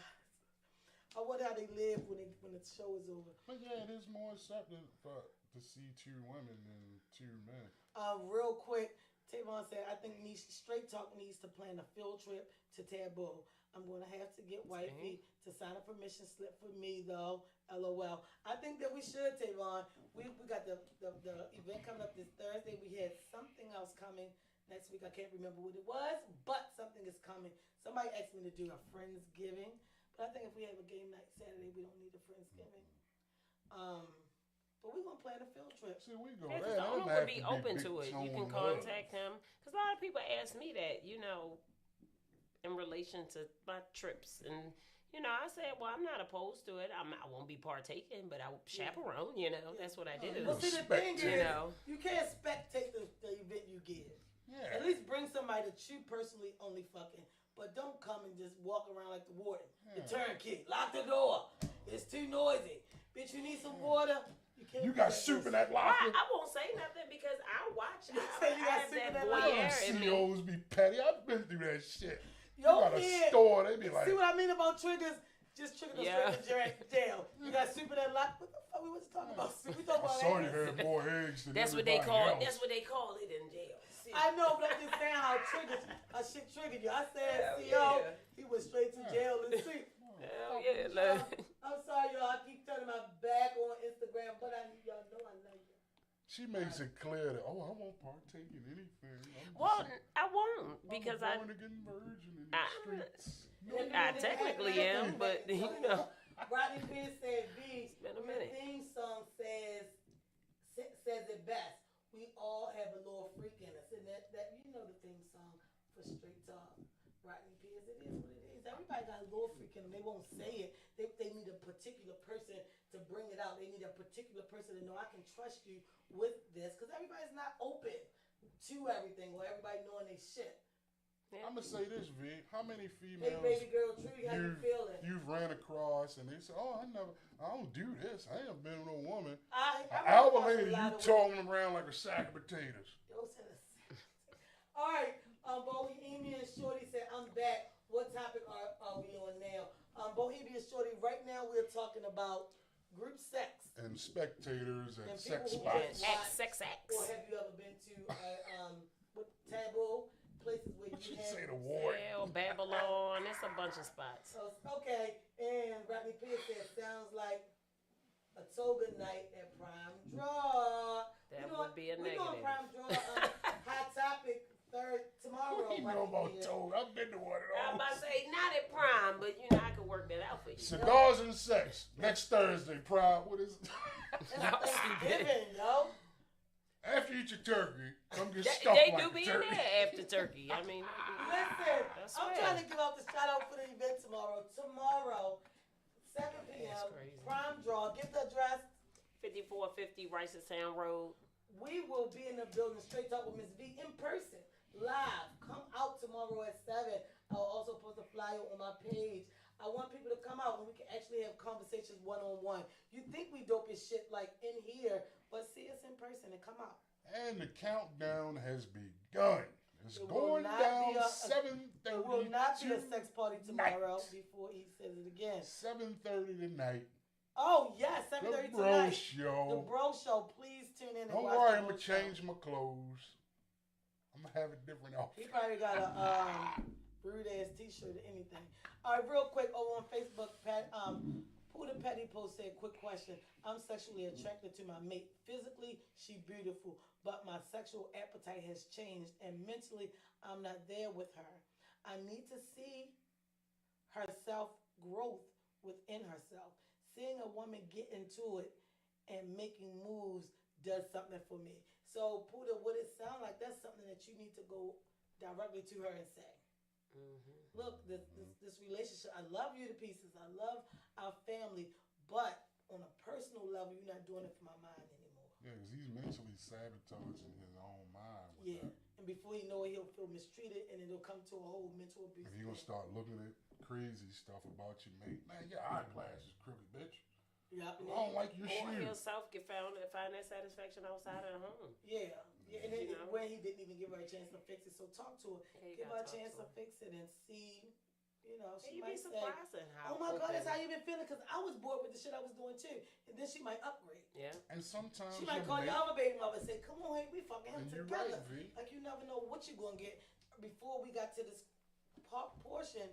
I wonder how they live when the show is over. But yeah, it is more accepted to see two women than two men. Real quick, Tavon said, I think Straight Talk needs to plan a field trip to Taboo. I'm going to have to get Wifey to sign a permission slip for me, though. LOL. I think that we should, Tavon. We got the event coming up this Thursday. We had something else coming next week. I can't remember what it was, but something is coming. Somebody asked me to do a Friendsgiving, but I think if we have a game night Saturday, we don't need a Friendsgiving. But we're going to plan a field trip. See, we go Yeah, there. because the owner would be open Big to it. You Tone can Tay. contact him. Because a lot of people ask me that, you know, in relation to my trips. And, I said, well, I'm not opposed to it. I won't be partaking, but I will chaperone. That's what I do. Well, see, the thing is, you know. you can't spectate the event you give. Yeah. At least bring somebody that you personally only fucking. But don't come and just walk around like the warden. The turnkey. Lock the door. It's too noisy. Bitch, you need some water. You got soup in that locker. I won't say nothing because I watch. You say you got have soup in that that locker? voyeur in me. CEOs be petty. I've been through that shit. You Yo, got a kid, store, they be like, see what I mean about triggers? Just trigger the straight to jail. You got soup in that locker? What the fuck we was talking about? Soup? We talking I about saw you eggs. had more eggs than That's what they everybody call. else. That's what they call it in jail. See? I know, but I'm just saying how shit triggered you. I said, Hell CO, yeah. he went straight to jail and see. Hell yeah, look. I'm sorry, y'all. I keep turning my back on Instagram, but y'all know I love you. She makes it clear that, I won't partake in anything. Well, I won't because I'm a born-again virgin in the streets. I technically am, but Rodney Pierce said, V, been a your minute. theme song says it best. We all have a little freak in us. And that the theme song for Straight Talk. Rodney Pierce, it is what it is. Everybody got a little freak in them. They won't say it. They need a particular person to bring it out. They need a particular person to know I can trust you with this. Because everybody's not open to everything or everybody knowing they shit. I'm going to say this, V. How many Hey, females baby girl, Trudy, how you feeling? you've ran across and they say, I don't do this. I ain't been with a woman. I An hour ran across later, a lot you of towing them around like a sack of potatoes. All right, Bohemian Shorty said, I'm back. What topic are we on now? Bohemian Shorty, right now we're talking about group sex. And spectators and sex people who spots. just Sex acts. Or have you ever been to taboo places where What you you have say, the ward? Hell, Babylon. It's a bunch of spots. Okay, and Rodney Pierce said, sounds like a toga night at Prime Draw. That would be a We're doing negative. Prime Draw. Hot Topic tomorrow. You know about toga. I've been to one of I'm about those. to say not at Prime, but I could work that out for you. Cigars and sex. Next Thursday, Prime. What is it? It's Thanksgiving, yo. After you eat your turkey, come get They stuffed like do a be in turkey. there after turkey. I mean, Listen, That's I'm fair. trying to give out the shout out for the event tomorrow. Tomorrow, 7 p.m. That's crazy. Prime Draw. Give the address. 5450 Ricestown Road. We will be in the building straight talk with Ms Vee in person, live. Come out tomorrow at 7. I'll also post a flyer on my page. I want people to come out and we can actually have conversations one-on-one. You think we dope as shit like in here, but see us in person and come out. And the countdown has begun. It's It will going not down be a- 7:30. It will not be a sex party tomorrow tonight. before he says it again. 7:30 tonight. Oh, yes, The 7:30 Bro tonight. The Show. Bro Show. Please tune in and Don't watch worry, the I'm Bro gonna Show. change my clothes. I'm gonna have a different He outfit. probably got a rude ass t-shirt or anything. All right, real quick over on Facebook, Puda Petty Post said, quick question. I'm sexually attracted to my mate. Physically, she beautiful, but my sexual appetite has changed and mentally I'm not there with her. I need to see her self-growth within herself. Seeing a woman get into it and making moves does something for me. So, Puda, what it sound like, that's something that you need to go directly to her and say. Mm-hmm. Look, this relationship, I love you to pieces. I love our family, but on a personal level, you're not doing it for my mind anymore. Yeah, because he's mentally sabotaging his own mind. With Yeah, that. and before you know it, he'll feel mistreated, and then it'll come to a whole mental abuse. And he gonna start looking at crazy stuff about your mate. Man, your eyeglass is crooked, bitch. Yup, I don't like your Or shoes. himself find that satisfaction outside of the home. Yeah, and then You know? when he didn't even give her a chance to fix it, so talk to her, Yeah, you give her gotta a talk chance to to her. fix it, and see. You know, she You'd be might say, surprised at how. "Oh my God, open- that's how you been feeling." Because I was bored with the shit I was doing too, and then she might upgrade. Yeah. And sometimes She might your call mate- your other baby mother and say, "Come on, hey, we fucking him And you're together." right, V. Like you never know what you're gonna get. Before we got to this portion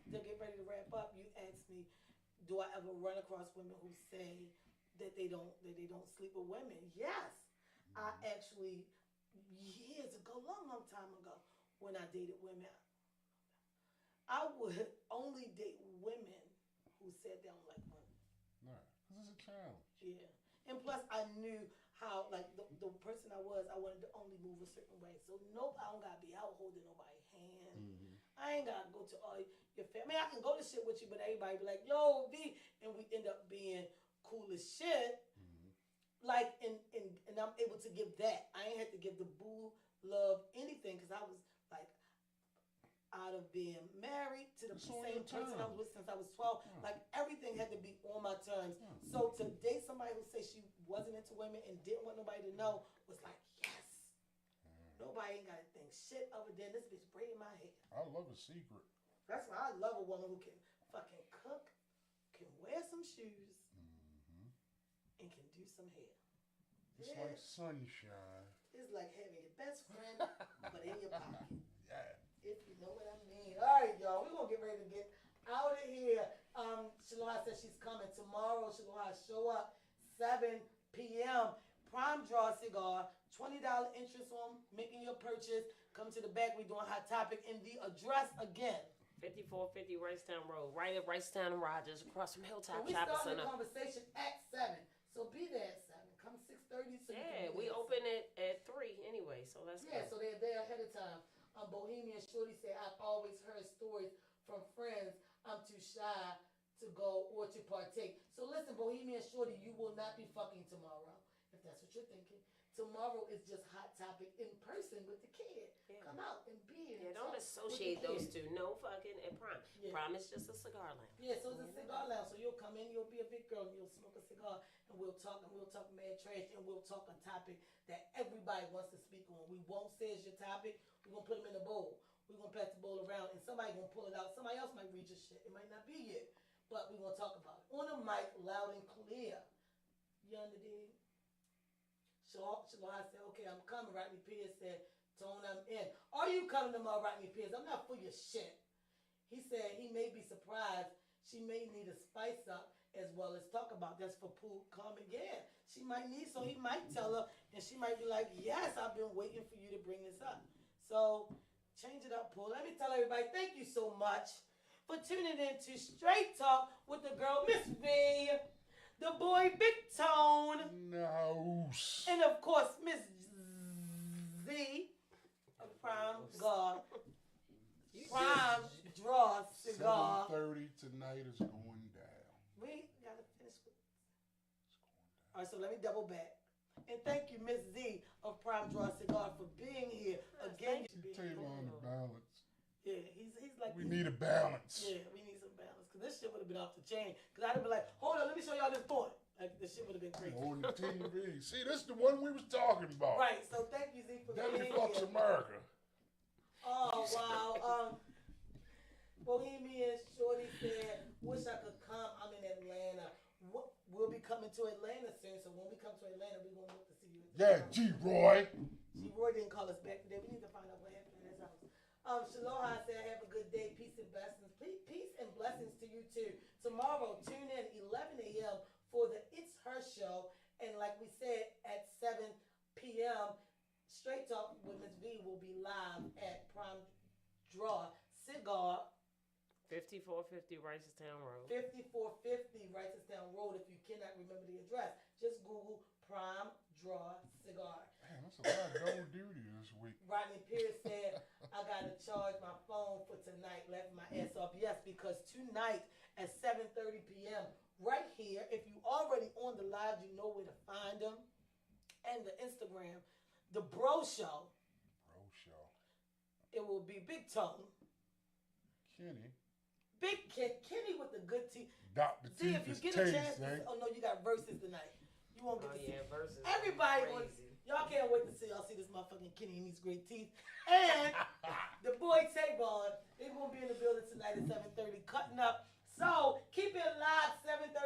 to get ready to wrap up, you asked me, "Do I ever run across women who say that they don't sleep with women?" Yes, I actually years ago, long time ago, when I dated women, I would only date women who said they don't like women. Nah, because it's a challenge. Yeah. And plus, I knew how, like, the person I wanted to only move a certain way. So, nope, I don't got to be out holding nobody's hand. I ain't gotta go to all your family. I mean, I can go to shit with you, but everybody be like, yo, V, and we end up being cool as shit. Mm-hmm. Like, and I'm able to give that. I ain't had to give the boo, love, anything, because I was like, out of being married to the same person I was with since I was 12. Like, everything had to be on my terms. So to date somebody who says she wasn't into women and didn't want nobody to know was like, yes. Nobody ain't got to think shit other than this bitch braiding my hair. I love a secret. That's why I love a woman who can fucking cook, can wear some shoes, and can do some hair. It's like sunshine. It's like having your best friend, but in your pocket. Yeah. If you know what I mean. All right, y'all. We're going to get ready to get out of here. Shaloha says she's coming tomorrow. Shaloha, show up 7 p.m. Prime Draw Cigar. $20 interest on making your purchase. Come to the back. We're doing Hot Topic. And the address again. 5450 Ricetown Road. Right at Ricetown and Rogers. Across from Hilltop And we Shopping started Center. the conversation at 7. So be there at 7. Come 6:30. So Yeah, we open it at 3 anyway. So let's Yeah, go. so they're there ahead of time. Bohemian Shorty said, I've always heard stories from friends. I'm too shy to go or to partake. So listen, Bohemian Shorty, you will not be fucking tomorrow, if that's what you're thinking. Tomorrow is just Hot Topic in person with the kid. Yeah. Come out and be in. Yeah, don't associate those two. No fucking and Prime. Yeah. Prime is just a cigar lounge. Yeah, so it's a cigar lounge. So you'll come in, you'll be a big girl, and you'll smoke a cigar, and we'll talk mad trash, and we'll talk a topic that everybody wants to speak on. We won't say it's your topic. We're going to put them in a bowl. We're going to pass the bowl around, and somebody going to pull it out. Somebody else might read your shit. It might not be you, but we're going to talk about it. On the mic, loud and clear. You understand? Shalai said, okay, I'm coming. Rodney Pierce said, Tone, I'm in. Are you coming tomorrow, Rodney Pierce? I'm not for your shit. He said he may be surprised. She may need a spice up as well as talk about. That's for Pooh coming. Yeah, she might need, so he might tell her, and she might be like, yes, I've been waiting for you to bring this up. So change it up, Pooh. Let me tell everybody, thank you so much for tuning in to Straight Talk with the girl, Ms Vee, the boy, Big Tone, No. and of course, Ms ZEE of Prime God. Prime Draw Cigar. 7:30 tonight is going down. We gotta finish with. All right, so let me double back. And thank you, Ms ZEE of Prime Draw Cigar, for being here again. Taylor on the balance. Yeah, he's like. We need a balance. Yeah, we need some balance. Because this shit would have been off the chain. Because I'd have been like, hold on, let me show y'all this point. Like, this shit would have been crazy. On the TV. See, this is the one we was talking about. Right, so thank you, ZEE, for Debbie being fucks here. America. Oh, wow. Bohemian Shorty said, wish I could come. I'm in Atlanta. We'll be coming to Atlanta soon. So when we come to Atlanta, we're going to look to see you. Yeah, G-Roy. G-Roy didn't call us back today. We need to find out what happened in his house. Shaloha said, have a good day. Peace and blessings. Peace and blessings to you too. Tomorrow, tune in 11 a.m. for the It's Her show. And like we said, at 7 p.m., Straight Talk with Ms Vee will be live at Prime Draw Cigar. 5450 Ricetown Road. 5450 Wrightstown Road. If you cannot remember the address, just Google Prime Draw Cigar. Man, that's a lot of double duty this week. Rodney Pierce said, I got to charge my phone for tonight, laughing my ass off. Yes, because tonight at 7:30 p.m., right here, if you already on the live, you know where to find them. And the Instagram, the Bro Show. Bro show. It will be Big Tone. Kenny. Big Kenny with the good teeth. Dr. See, if you Teeth get a taste, chance, eh? oh no, you got verses tonight. You won't get to see. Versus. Everybody wants. Y'all can't wait to see y'all see this motherfucking Kenny and these great teeth. And the boy Tavon, they're gonna be in the building tonight at 7:30, cutting up. So keep it live, 7:30.